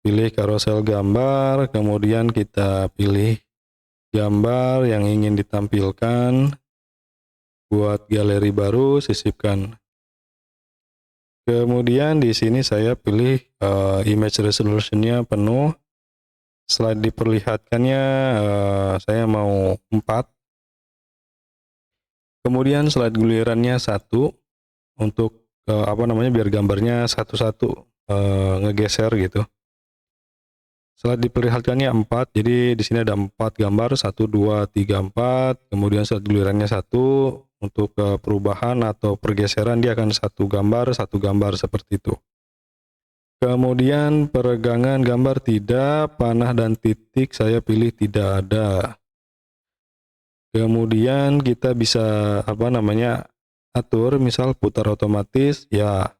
pilih carousel gambar, kemudian kita pilih gambar yang ingin ditampilkan, buat galeri baru, sisipkan. Kemudian di sini saya pilih image resolution-nya penuh. Setelah diperlihatkannya, saya mau 4. Kemudian slide gulirannya 1 untuk apa namanya, biar gambarnya satu-satu ngegeser gitu. Setelah diperlihatkannya 4, jadi di sini ada 4 gambar, 1, 2, 3, 4, kemudian slide gulirannya 1, untuk perubahan atau pergeseran dia akan satu gambar seperti itu. Kemudian peregangan gambar tidak, panah dan titik saya pilih tidak ada. Kemudian kita bisa apa namanya, atur misal putar otomatis ya,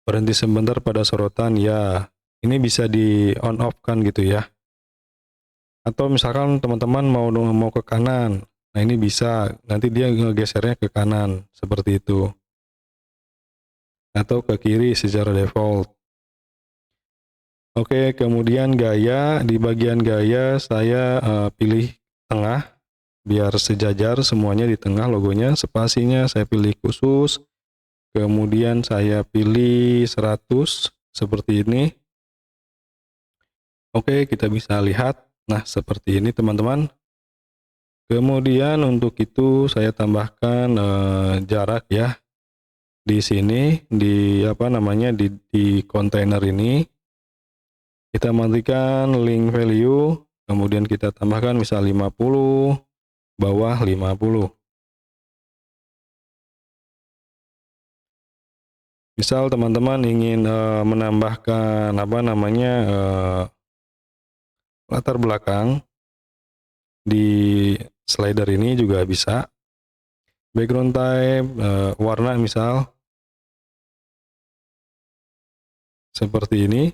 berhenti sebentar pada sorotan ya. Ini bisa di on off kan gitu ya. Atau misalkan teman-teman mau ke kanan. Nah, ini bisa nanti dia ngegesernya ke kanan seperti itu. Atau ke kiri secara default. Oke, kemudian gaya, di bagian gaya saya pilih tengah biar sejajar semuanya di tengah logonya, spasinya saya pilih khusus, kemudian saya pilih 100 seperti ini. Oke, kita bisa lihat. Nah, seperti ini teman-teman. Kemudian untuk itu saya tambahkan jarak ya. Di sini di apa namanya di kontainer ini kita matikan link value, kemudian kita tambahkan misal 50, bawah 50. Misal teman-teman ingin menambahkan apa namanya latar belakang di slider ini juga bisa. Background type, warna misal seperti ini.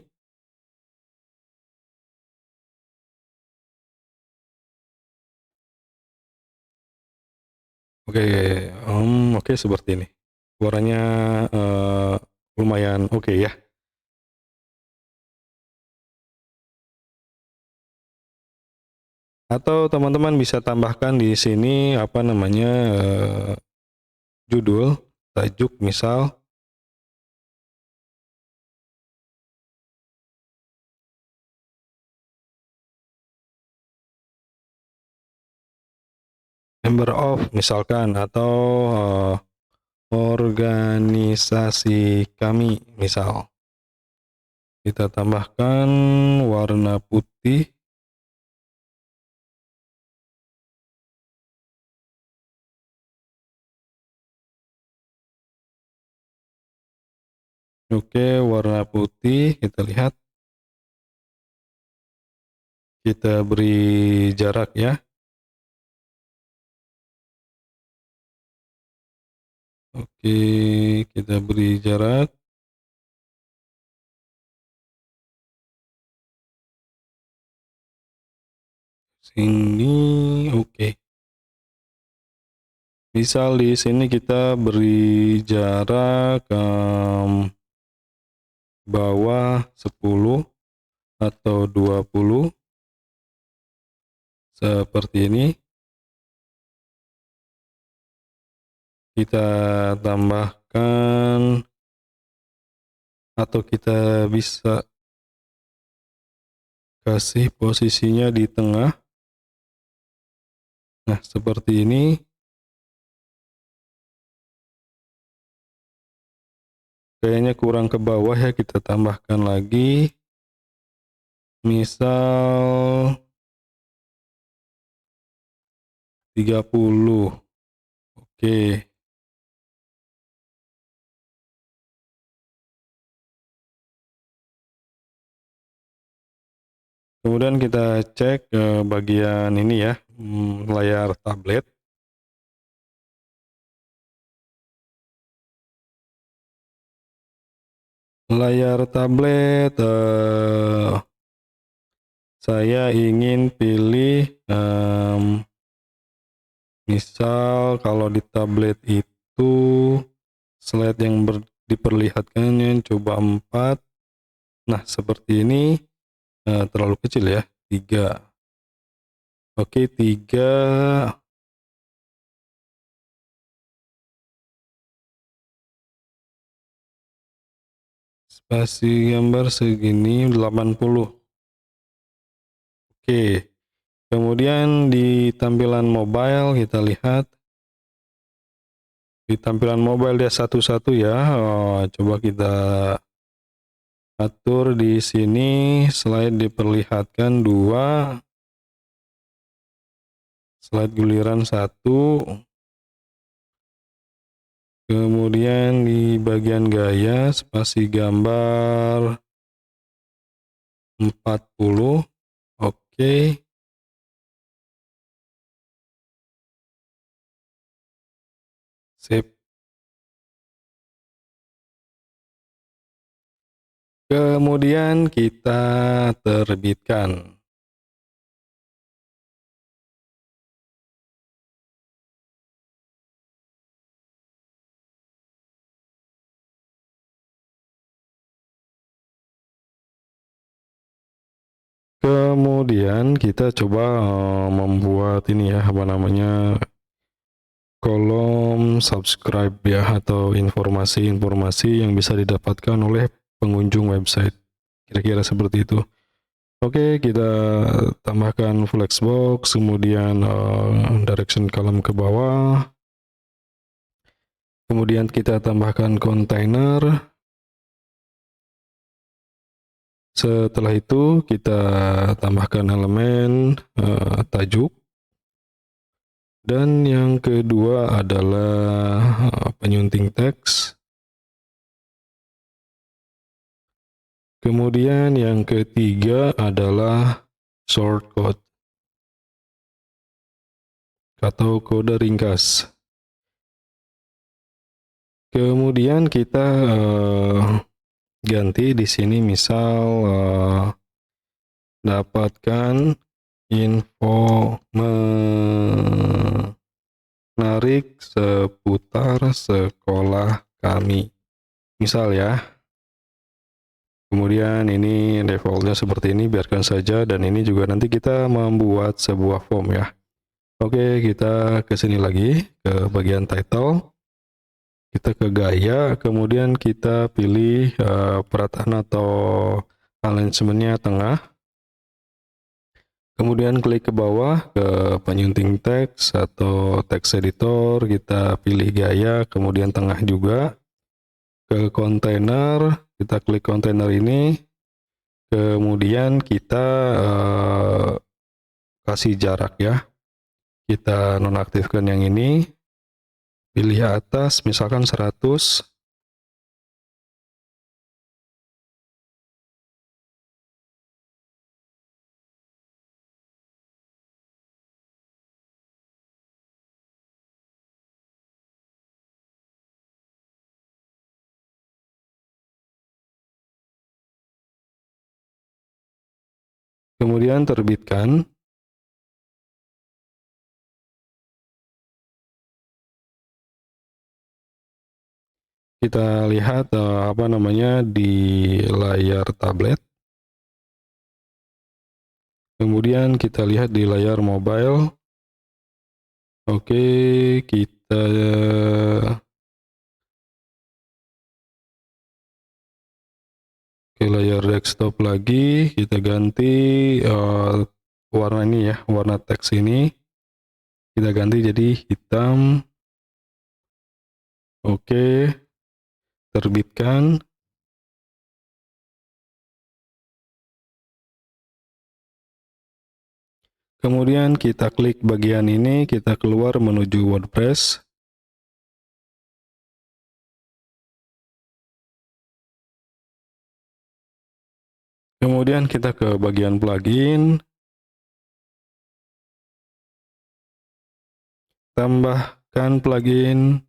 Oke, oke seperti ini. Warnanya lumayan oke ya. Atau teman-teman bisa tambahkan di sini apa namanya judul, tajuk misal. Member of misalkan atau organisasi kami misal. Kita tambahkan warna putih. Oke, warna putih kita lihat. Kita beri jarak ya. Oke, kita beri jarak. Ini oke. Misal di sini kita beri jarak bawah 10 atau 20 seperti ini. Kita tambahkan atau kita bisa kasih posisinya di tengah. Nah, seperti ini. Kayaknya kurang ke bawah ya, kita tambahkan lagi. Misal 30. Oke. Kemudian kita cek ke bagian ini ya, layar tablet. Layar tablet, saya ingin pilih, misal kalau di tablet itu slide yang diperlihatkannya coba 4. Nah, seperti ini, terlalu kecil ya, 3. Oke, 3. Spasi gambar segini 80. Oke. Kemudian di tampilan mobile kita lihat. Di tampilan mobile dia satu-satu ya. Coba kita atur di sini slide diperlihatkan 2. Slide giliran 1. Kemudian di bagian gaya spasi gambar 40. Oke. Sip. Kemudian kita terbitkan. Kemudian kita coba membuat ini ya, apa namanya, kolom subscribe ya, atau informasi-informasi yang bisa didapatkan oleh pengunjung website. Kira-kira seperti itu. Oke, kita tambahkan flexbox, kemudian direction column ke bawah. Kemudian kita tambahkan kontainer. Setelah itu kita tambahkan elemen tajuk. Dan yang kedua adalah penyunting teks. Kemudian yang ketiga adalah shortcode atau kode ringkas. Kemudian kita ganti di sini, misal dapatkan info menarik seputar sekolah kami. Misal ya. Kemudian ini defaultnya seperti ini, biarkan saja, dan ini juga nanti kita membuat sebuah form ya. Oke, kita ke sini lagi, ke bagian title. Kita ke gaya, kemudian kita pilih perataan atau alignment-nya tengah. Kemudian klik ke bawah ke penyunting teks atau text editor, kita pilih gaya, kemudian tengah juga. Ke kontainer, kita klik kontainer ini. Kemudian kita kasih jarak ya. Kita nonaktifkan yang ini. Pilih atas, misalkan 100. Kemudian terbitkan. Kita lihat apa namanya di layar tablet. Kemudian kita lihat di layar mobile. Oke, kita ke layar desktop lagi, kita ganti warna ini ya, warna teks ini kita ganti jadi hitam. Oke, terbitkan. Kemudian kita klik bagian ini, kita keluar menuju WordPress. Kemudian kita ke bagian plugin, tambahkan plugin.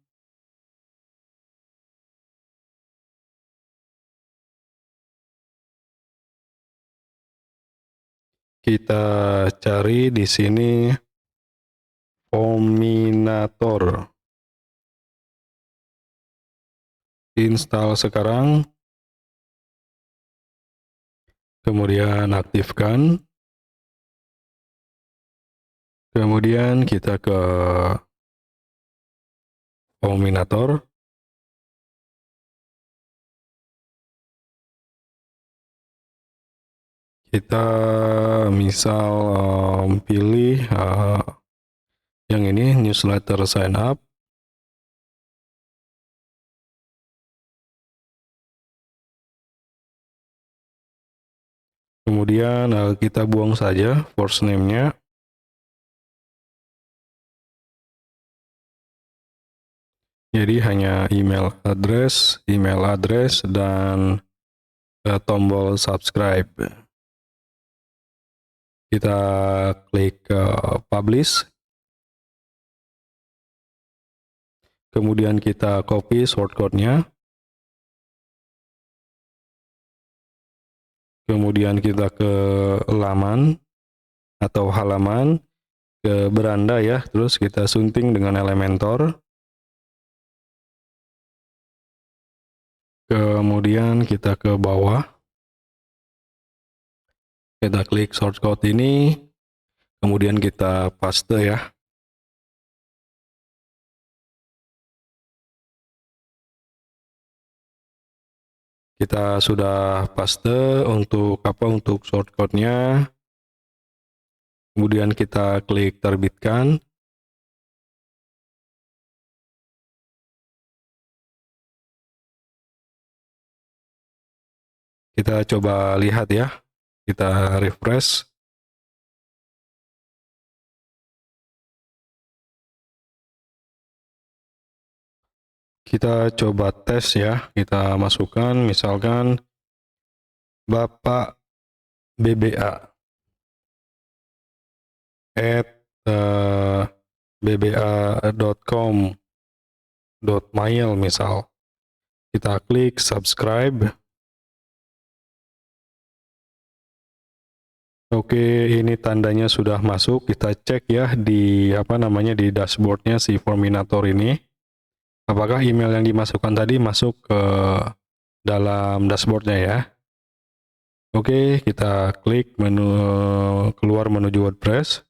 Kita cari di sini Fominator. Install sekarang. Kemudian aktifkan. Kemudian kita ke Fominator. Kita misal pilih yang ini, newsletter sign up. Kemudian kita buang saja first name-nya. Jadi hanya email address, dan tombol subscribe. Kita klik publish. Kemudian kita copy shortcode-nya. Kemudian kita ke laman atau halaman, ke beranda ya, terus kita sunting dengan Elementor. Kemudian kita ke bawah, kita klik shortcode ini, kemudian kita paste ya. Kita sudah paste untuk shortcode-nya. Kemudian kita klik terbitkan. Kita coba lihat ya. Kita refresh. Kita coba tes ya. Kita masukkan misalkan Bapak BBA @bba.com.mail misal. Kita klik subscribe. Oke, ini tandanya sudah masuk. Kita cek ya di di dashboardnya si Fominator ini. Apakah email yang dimasukkan tadi masuk ke dalam dashboardnya ya. Oke, kita klik menu keluar menuju WordPress.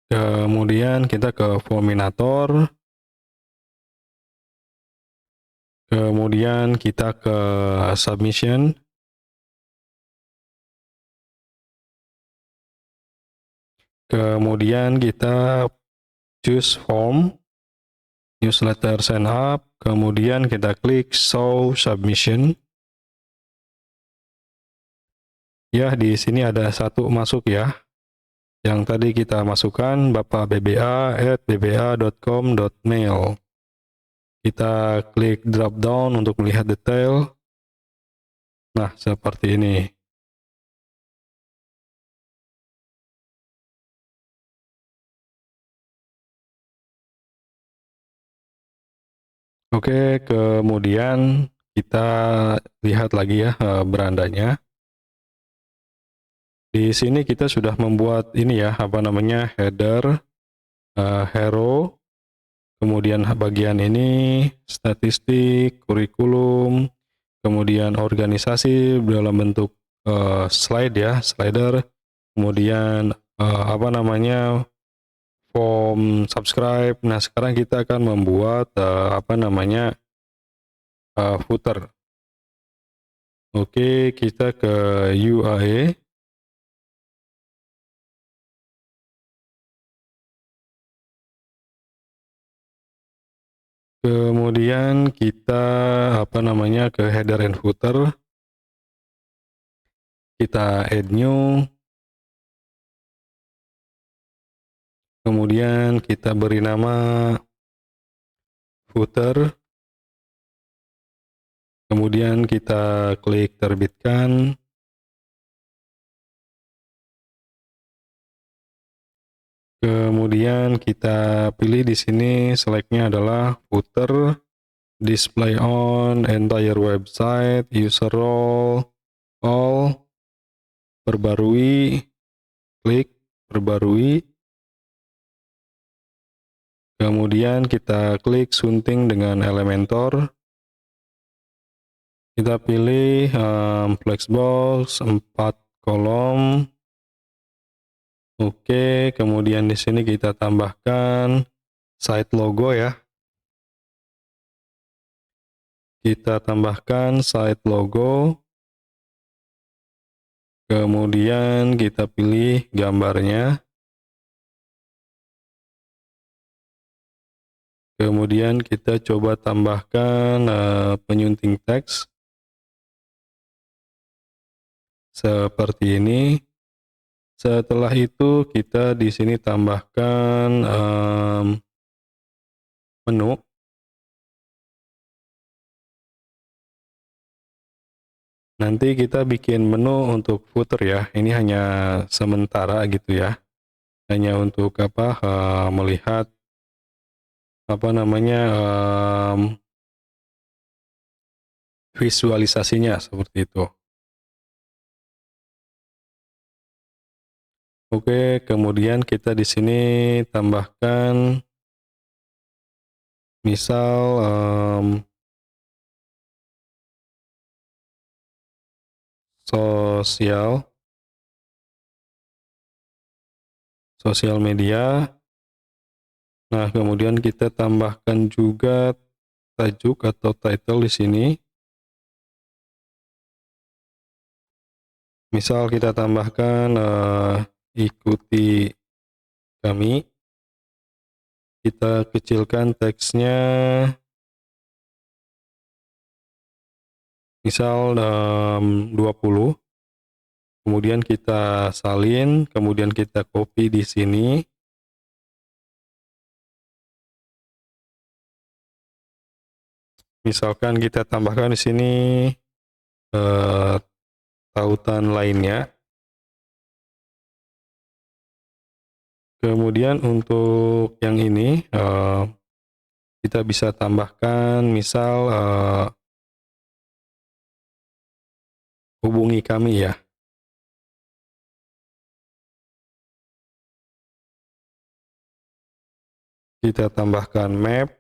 Kemudian kita ke Fominator. Kemudian kita ke submission. Kemudian kita choose form, newsletter sign up. Kemudian kita klik show submission. Ya, di sini ada satu masuk ya. Yang tadi kita masukkan Bapak bba@bba.com.mail. Kita klik drop down untuk melihat detail. Nah, seperti ini. Oke, kemudian Kita lihat lagi ya berandanya. Di sini kita sudah membuat ini ya, apa namanya, header, hero, kemudian bagian ini statistik, kurikulum, kemudian organisasi dalam bentuk slide ya, slider, kemudian apa namanya, form subscribe. Nah, sekarang kita akan membuat apa namanya, footer. Oke, kita ke UAE. Kemudian kita apa namanya, ke header and footer. Kita add new, kemudian kita beri nama footer, kemudian kita klik terbitkan, kemudian kita pilih di sini select-nya adalah footer, display on entire website, user role, all, perbarui, klik perbarui, kemudian kita klik sunting dengan Elementor. Kita pilih flexbox 4 kolom. Oke, kemudian di sini kita tambahkan site logo ya. Kita tambahkan site logo. Kemudian kita pilih gambarnya. Kemudian kita coba tambahkan penyunting teks seperti ini. Setelah itu kita di sini tambahkan menu. Nanti kita bikin menu untuk footer ya. Ini hanya sementara gitu ya. Hanya untuk apa? Melihat apa namanya, visualisasinya seperti itu. Oke, kemudian kita di sini tambahkan misal sosial media. Nah, kemudian kita tambahkan juga tajuk atau title di sini. Misal kita tambahkan ikuti kami. Kita kecilkan teksnya. Misal 20. Kemudian kita salin, kemudian kita copy di sini. Misalkan kita tambahkan di sini tautan lainnya. Kemudian untuk yang ini kita bisa tambahkan misal hubungi kami ya. Kita tambahkan map.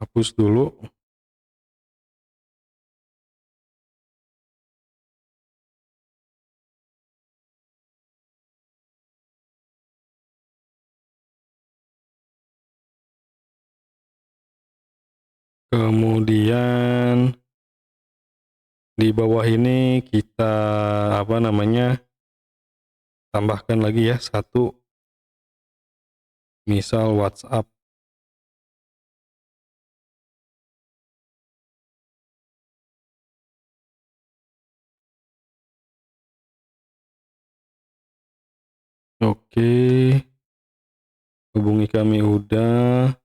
Hapus dulu. Kemudian di bawah ini kita apa namanya, tambahkan lagi ya satu, misal WhatsApp. Oke, hubungi kami udah.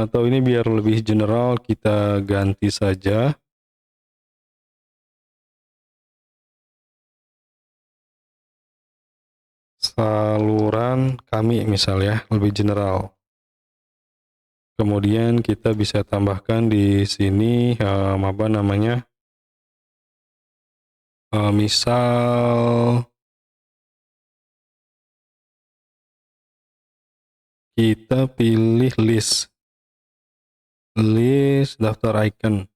Atau ini biar lebih general kita ganti saja. Saluran kami misal ya, lebih general. Kemudian kita bisa tambahkan di sini, apa namanya, misal kita pilih list daftar icon,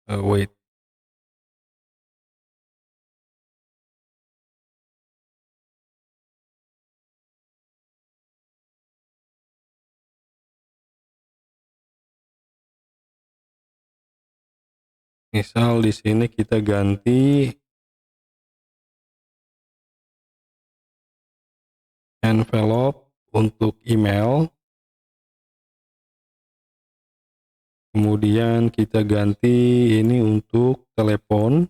wait, misal di sini kita ganti envelope untuk email, kemudian kita ganti ini untuk telepon,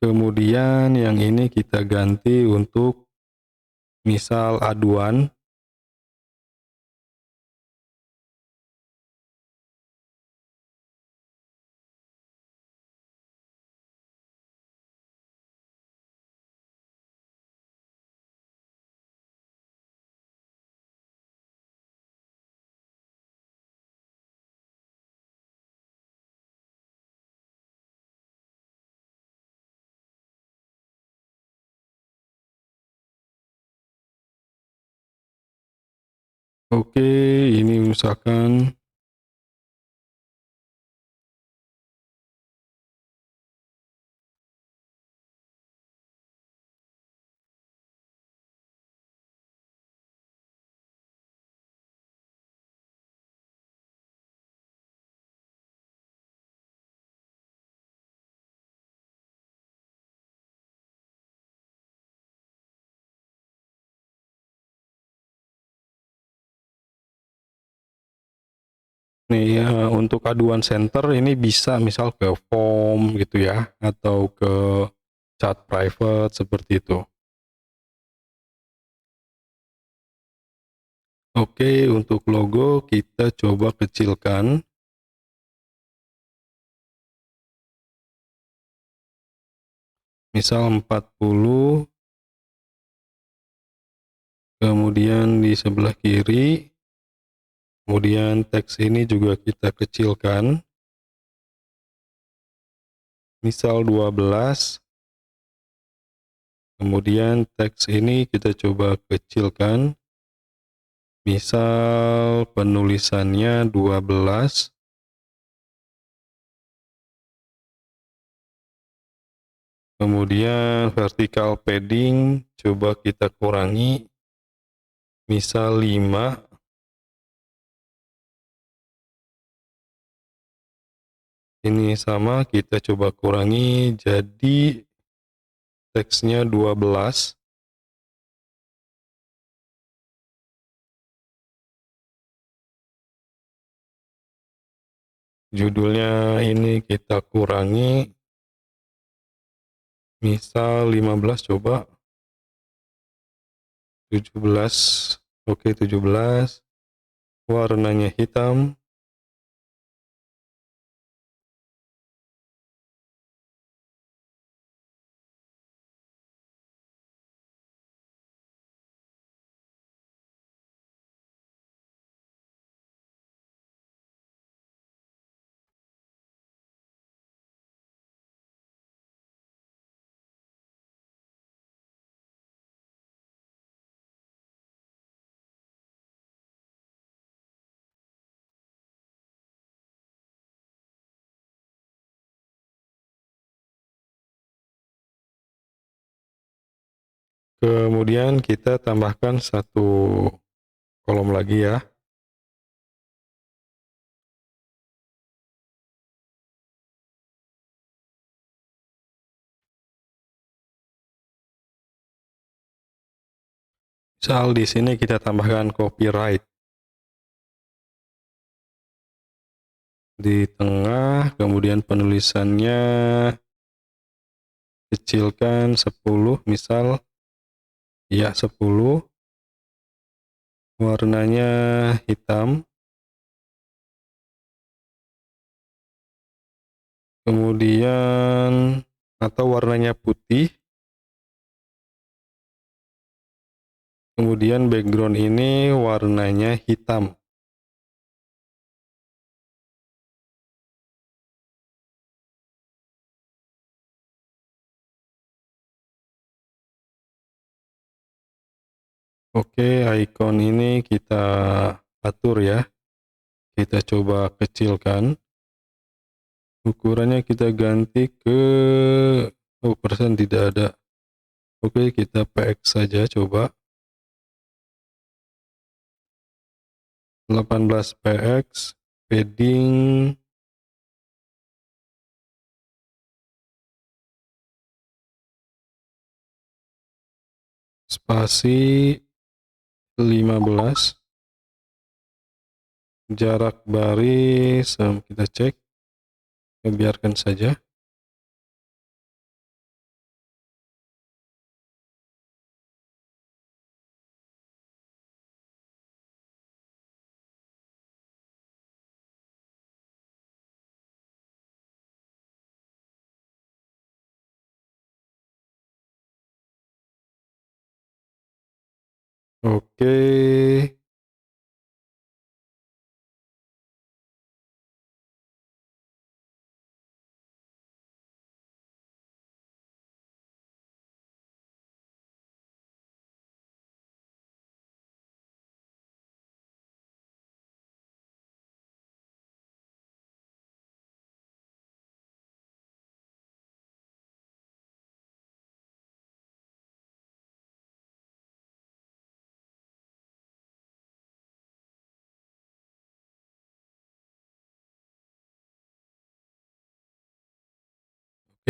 kemudian yang ini kita ganti untuk misal aduan, oke, ini misalkan nih untuk aduan center ini bisa misal ke form gitu ya, atau ke chat private seperti itu. Oke, untuk logo kita coba kecilkan, misal 40, kemudian di sebelah kiri, kemudian teks ini juga kita kecilkan, misal 12, kemudian teks ini kita coba kecilkan, misal penulisannya 12, kemudian vertical padding coba kita kurangi, misal 5, ini sama kita coba kurangi jadi teksnya 12, judulnya ini kita kurangi, misal 15 coba, 17, oke 17, warnanya hitam, kemudian kita tambahkan satu kolom lagi ya, misal di sini kita tambahkan copyright. di tengah, kemudian penulisannya kecilkan 10 misal, ya 10, warnanya hitam, kemudian atau warnanya putih, kemudian background ini warnanya hitam. Oke, icon ini kita atur ya. Kita coba kecilkan. Ukurannya kita ganti ke persen tidak ada. Oke, kita PX saja coba. 18 PX, padding spasi 15, jarak baris kita cek, biarkan saja. Oke,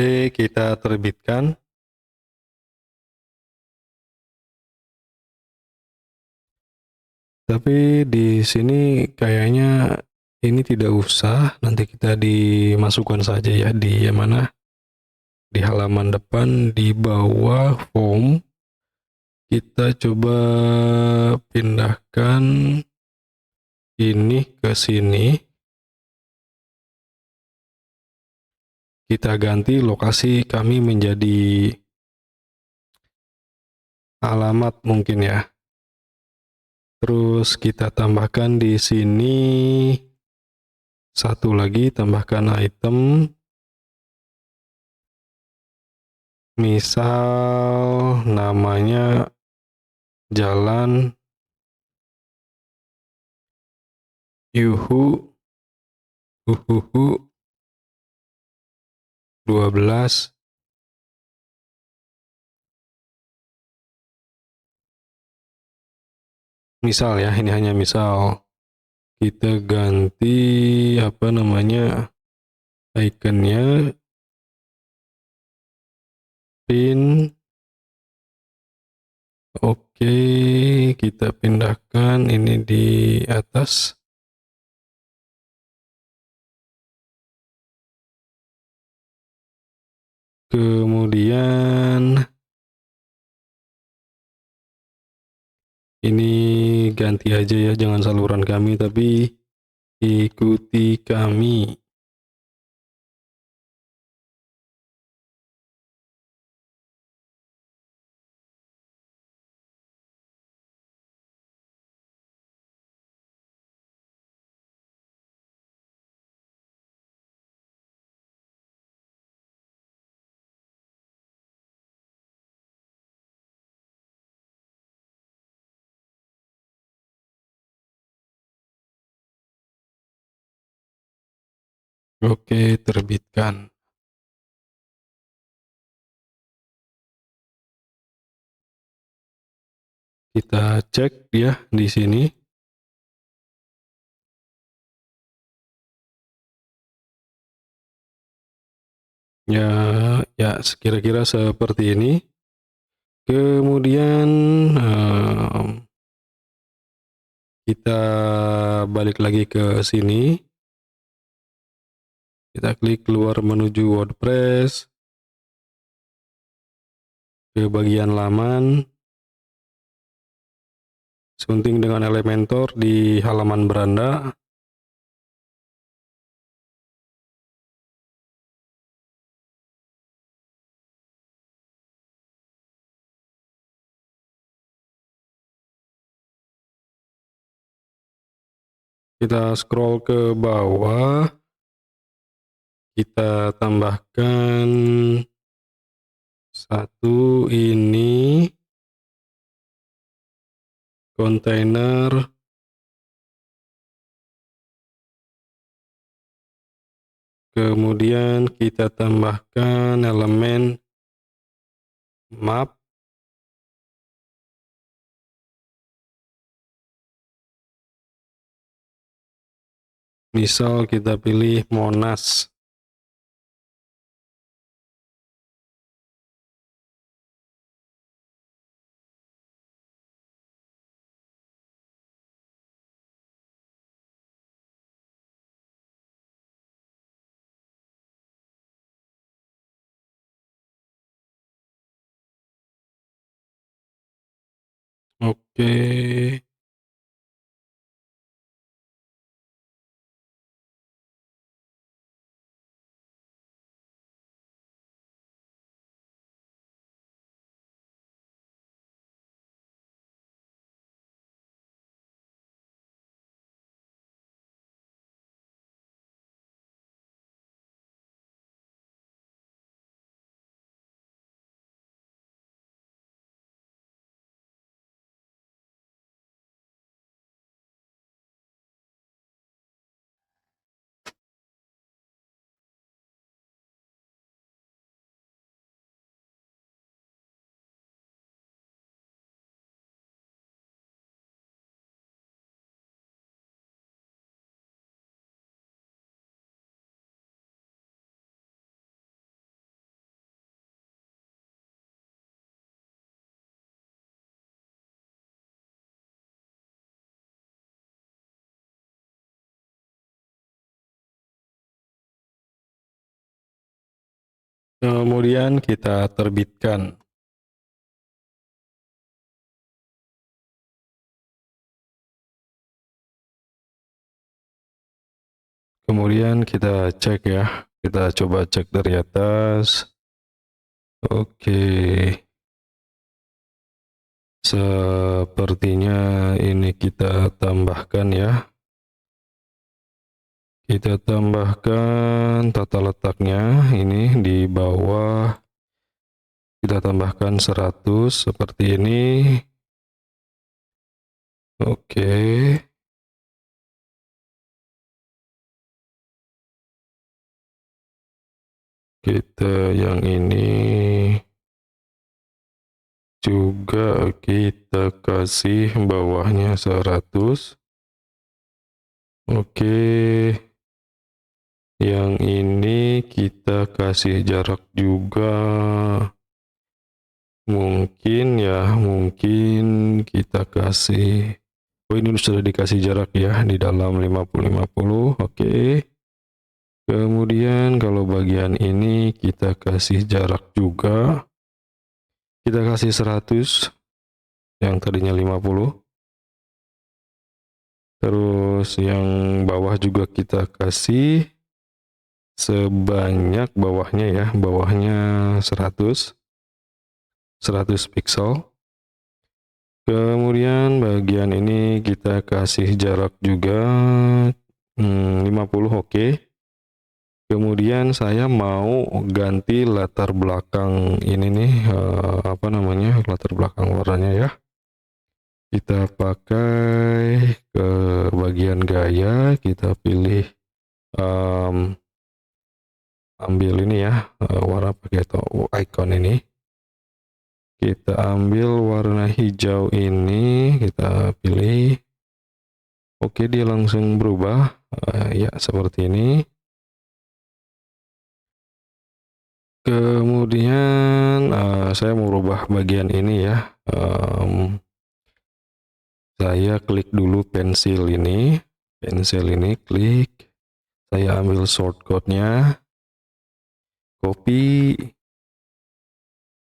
oke, kita terbitkan. Tapi di sini kayaknya ini tidak usah, nanti kita dimasukkan saja ya di yang mana, di halaman depan di bawah form. Kita coba pindahkan ini ke sini. Kita ganti lokasi kami menjadi alamat mungkin ya. Terus kita tambahkan di sini satu lagi, tambahkan item. Misal namanya jalan Yuhu Uhuhu 12. Misal ya, ini hanya misal. Kita ganti apa namanya ikonnya pin. Oke, kita pindahkan ini di atas. Kemudian ini ganti aja ya, jangan saluran kami tapi ikuti kami. Oke, terbitkan. Kita cek ya di sini. Ya, ya kira-kira seperti ini. Kemudian kita balik lagi ke sini. Kita klik keluar menuju WordPress, ke bagian laman, sunting dengan Elementor di halaman beranda. Kita scroll ke bawah, kita tambahkan satu ini kontainer, kemudian kita tambahkan elemen map, misal kita pilih Monas. Oke, kemudian kita terbitkan. Kemudian kita cek ya, kita coba cek dari atas. Oke, sepertinya ini kita tambahkan ya. Kita tambahkan tata letaknya ini di bawah. Kita tambahkan 100 seperti ini. Oke. Kita yang ini juga kita kasih bawahnya 100. Oke. Yang ini kita kasih jarak juga. Mungkin kita kasih, oh ini sudah dikasih jarak ya di dalam 50-50. Oke. Kemudian kalau bagian ini kita kasih jarak juga. Kita kasih 100 yang tadinya 50. Terus yang bawah juga kita kasih sebanyak bawahnya ya, bawahnya 100 pixel. Kemudian bagian ini kita kasih jarak juga 50. Oke. Kemudian saya mau ganti latar belakang ini nih, apa namanya, latar belakang warnanya ya. Kita pakai ke bagian gaya, kita pilih ambil ini ya, warna pakai icon ini. Kita ambil warna hijau ini, kita pilih. Oke, dia langsung berubah. Ya, seperti ini. Kemudian saya mau rubah bagian ini ya. Saya klik dulu pensil ini, klik. Saya ambil shortcut-nya, copy,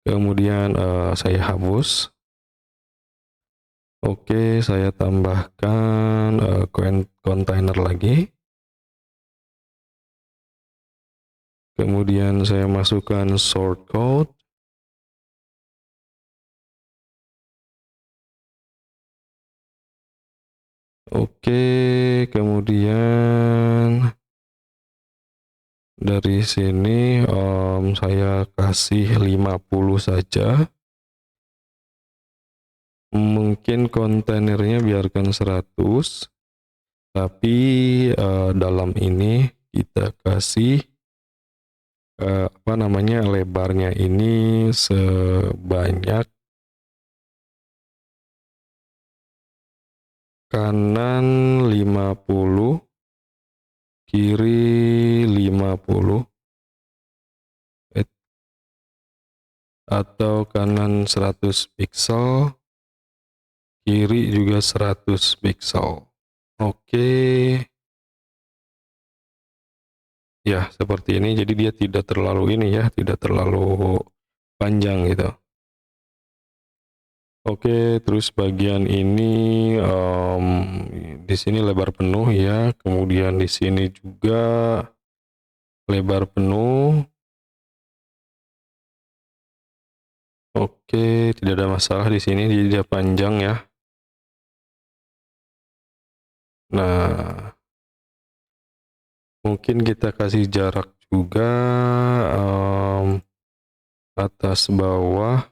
kemudian saya hapus. Oke, saya tambahkan kontainer lagi. Kemudian saya masukkan shortcode. Oke, kemudian dari sini saya kasih 50 saja. Mungkin kontainernya biarkan 100, tapi dalam ini kita kasih apa namanya, lebarnya ini sebanyak kanan 50, kiri 50, atau kanan 100 pixel, kiri juga 100 pixel. Oke, ya seperti ini, jadi dia tidak terlalu ini ya, tidak terlalu panjang gitu. Oke, terus bagian ini di sini lebar penuh ya, kemudian di sini juga lebar penuh. Oke, tidak ada masalah di sini, jadi dia panjang ya. Nah, mungkin kita kasih jarak juga atas bawah.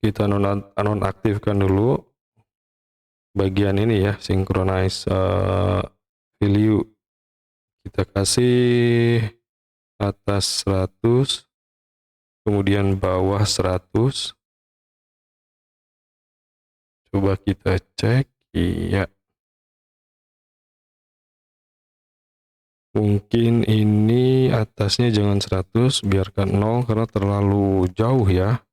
Kita nonaktifkan dulu bagian ini ya, synchronize value. Kita kasih atas 100, kemudian bawah 100. Coba kita cek, iya. Mungkin ini atasnya jangan 100, biarkan 0 karena terlalu jauh ya.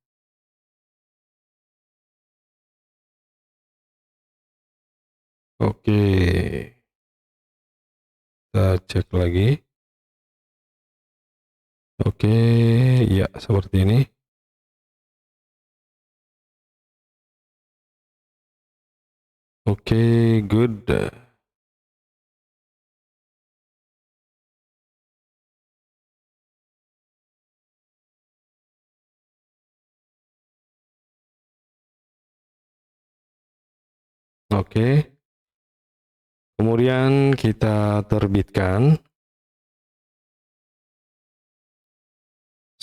Oke, kita cek lagi. Oke, ya seperti ini. Oke, good. Oke. Kemudian kita terbitkan.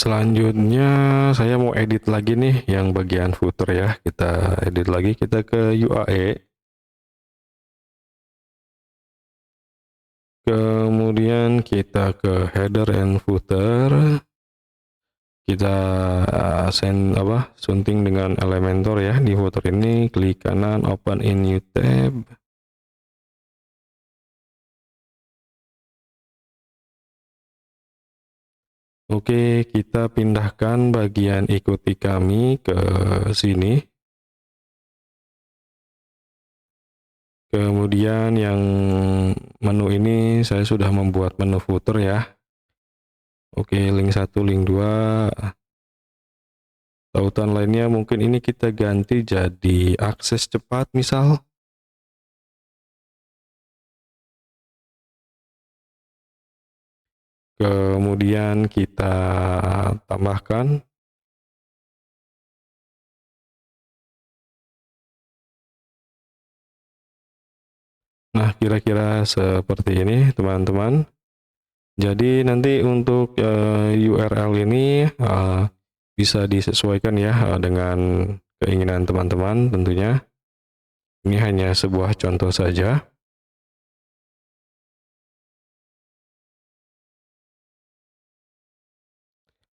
Selanjutnya saya mau edit lagi nih yang bagian footer ya. Kita edit lagi, kita ke UAE. Kemudian kita ke header and footer. Kita sunting dengan Elementor ya di footer ini. Klik kanan, open in new tab. Oke, kita pindahkan bagian ikuti kami ke sini. Kemudian yang menu ini saya sudah membuat menu footer ya. Oke, link 1, link 2. Tautan lainnya mungkin ini kita ganti jadi akses cepat misal. Kemudian kita tambahkan. Nah, kira-kira seperti ini teman-teman. Jadi nanti untuk URL ini bisa disesuaikan ya dengan keinginan teman-teman tentunya. Ini hanya sebuah contoh saja.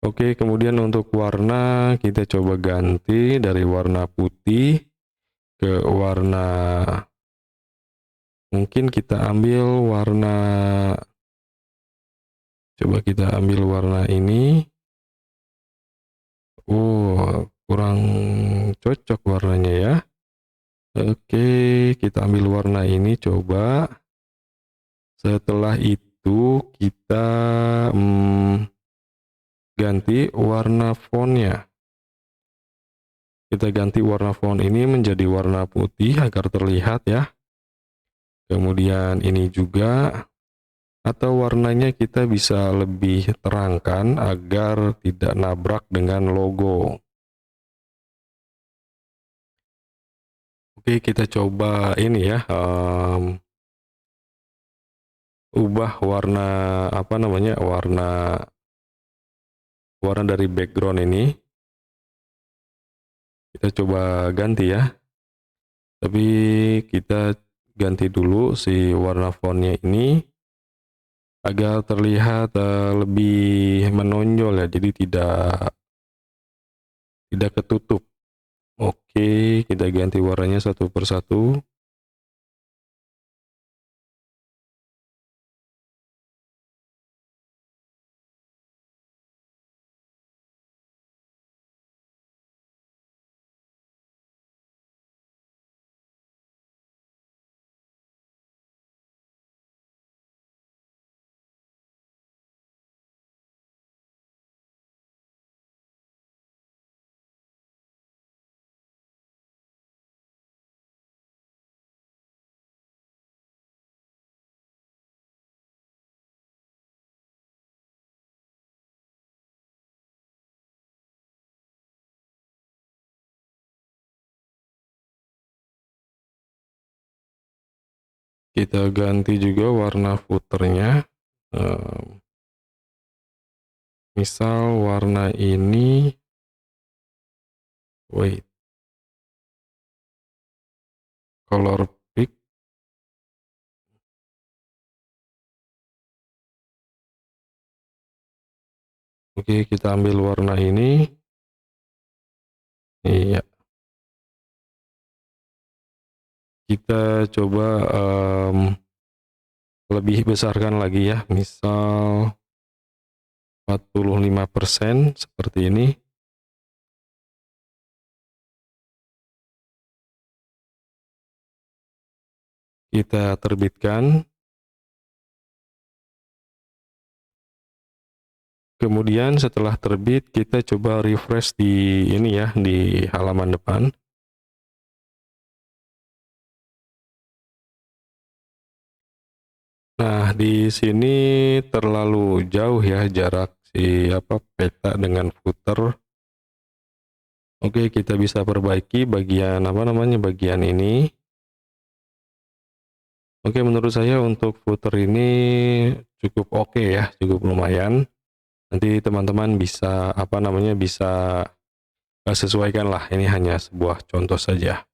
Oke, kemudian untuk warna kita coba ganti dari warna putih ke warna, mungkin kita ambil warna, coba kita ambil warna ini. Oh, kurang cocok warnanya ya. Oke, kita ambil warna ini coba. Setelah itu kita ganti warna fontnya. Kita ganti warna font ini menjadi warna putih agar terlihat ya. Kemudian ini juga, atau warnanya kita bisa lebih terangkan agar tidak nabrak dengan logo. Oke, kita coba ini ya, ubah warna apa namanya, warna dari background ini. Kita coba ganti ya. Tapi kita ganti dulu si warna fontnya ini agar terlihat lebih menonjol ya, jadi tidak ketutup. Oke, kita ganti warnanya satu persatu. Kita ganti juga warna footernya. Misal warna ini, wait, color pick. Oke, kita ambil warna ini. Iya, kita coba lebih besarkan lagi ya, misal 45% seperti ini. Kita terbitkan. Kemudian setelah terbit kita coba refresh di ini ya, di halaman depan. Nah, di sini terlalu jauh ya jarak si peta dengan footer. Oke, kita bisa perbaiki bagian bagian ini. Oke, menurut saya untuk footer ini cukup oke ya, cukup lumayan. Nanti teman-teman bisa bisa sesuaikan lah. Ini hanya sebuah contoh saja.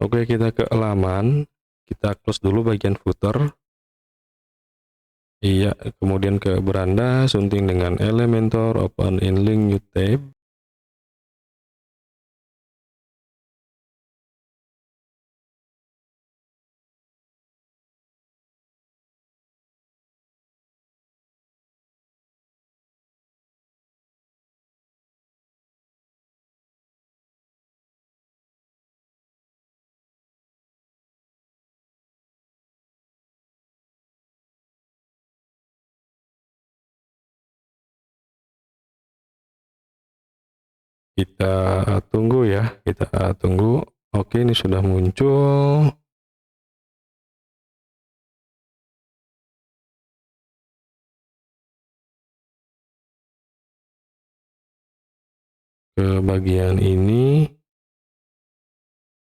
Oke, kita ke halaman. Kita close dulu bagian footer. Iya, kemudian ke beranda, sunting dengan Elementor, open in link new tab. Kita tunggu ya, kita tunggu. Oke, ini sudah muncul. Ke bagian ini,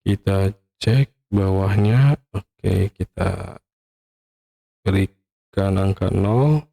kita cek bawahnya. Oke, kita berikan angka 0.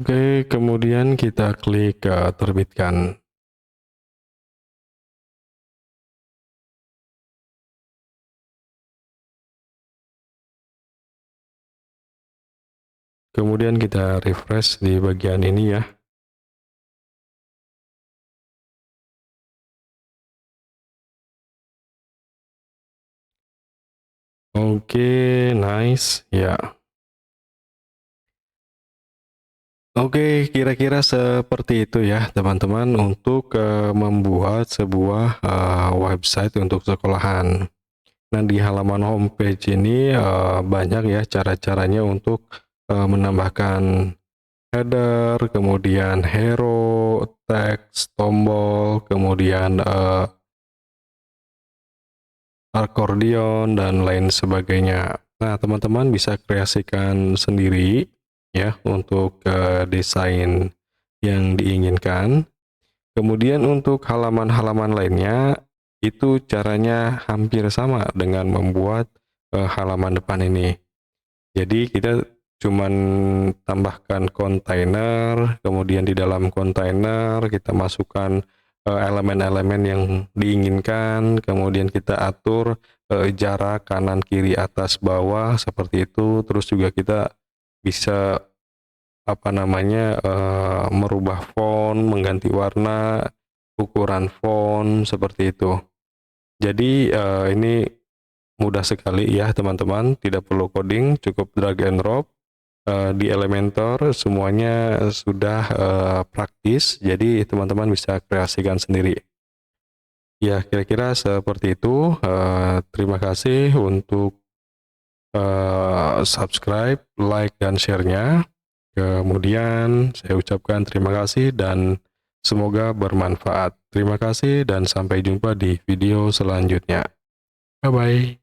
Oke, kemudian kita klik terbitkan. Kemudian kita refresh di bagian ini ya. Oke, nice, ya. Oke, kira-kira seperti itu ya teman-teman untuk membuat sebuah website untuk sekolahan. Nah, di halaman homepage ini banyak ya cara-caranya untuk menambahkan header, kemudian hero, teks, tombol, kemudian akordeon, dan lain sebagainya. Nah, teman-teman bisa kreasikan sendiri ya untuk desain yang diinginkan. Kemudian untuk halaman-halaman lainnya, itu caranya hampir sama dengan membuat halaman depan ini. Jadi kita cuman tambahkan kontainer, kemudian di dalam kontainer kita masukkan elemen-elemen yang diinginkan, kemudian kita atur jarak kanan, kiri, atas, bawah seperti itu. Terus juga kita bisa merubah font, mengganti warna, ukuran font seperti itu. Jadi ini mudah sekali ya teman-teman, tidak perlu coding, cukup drag and drop. Di Elementor semuanya sudah praktis, jadi teman-teman bisa kreasikan sendiri. Ya, kira-kira seperti itu. Terima kasih untuk subscribe, like, dan share-nya. Kemudian saya ucapkan terima kasih dan semoga bermanfaat. Terima kasih dan sampai jumpa di video selanjutnya. Bye-bye.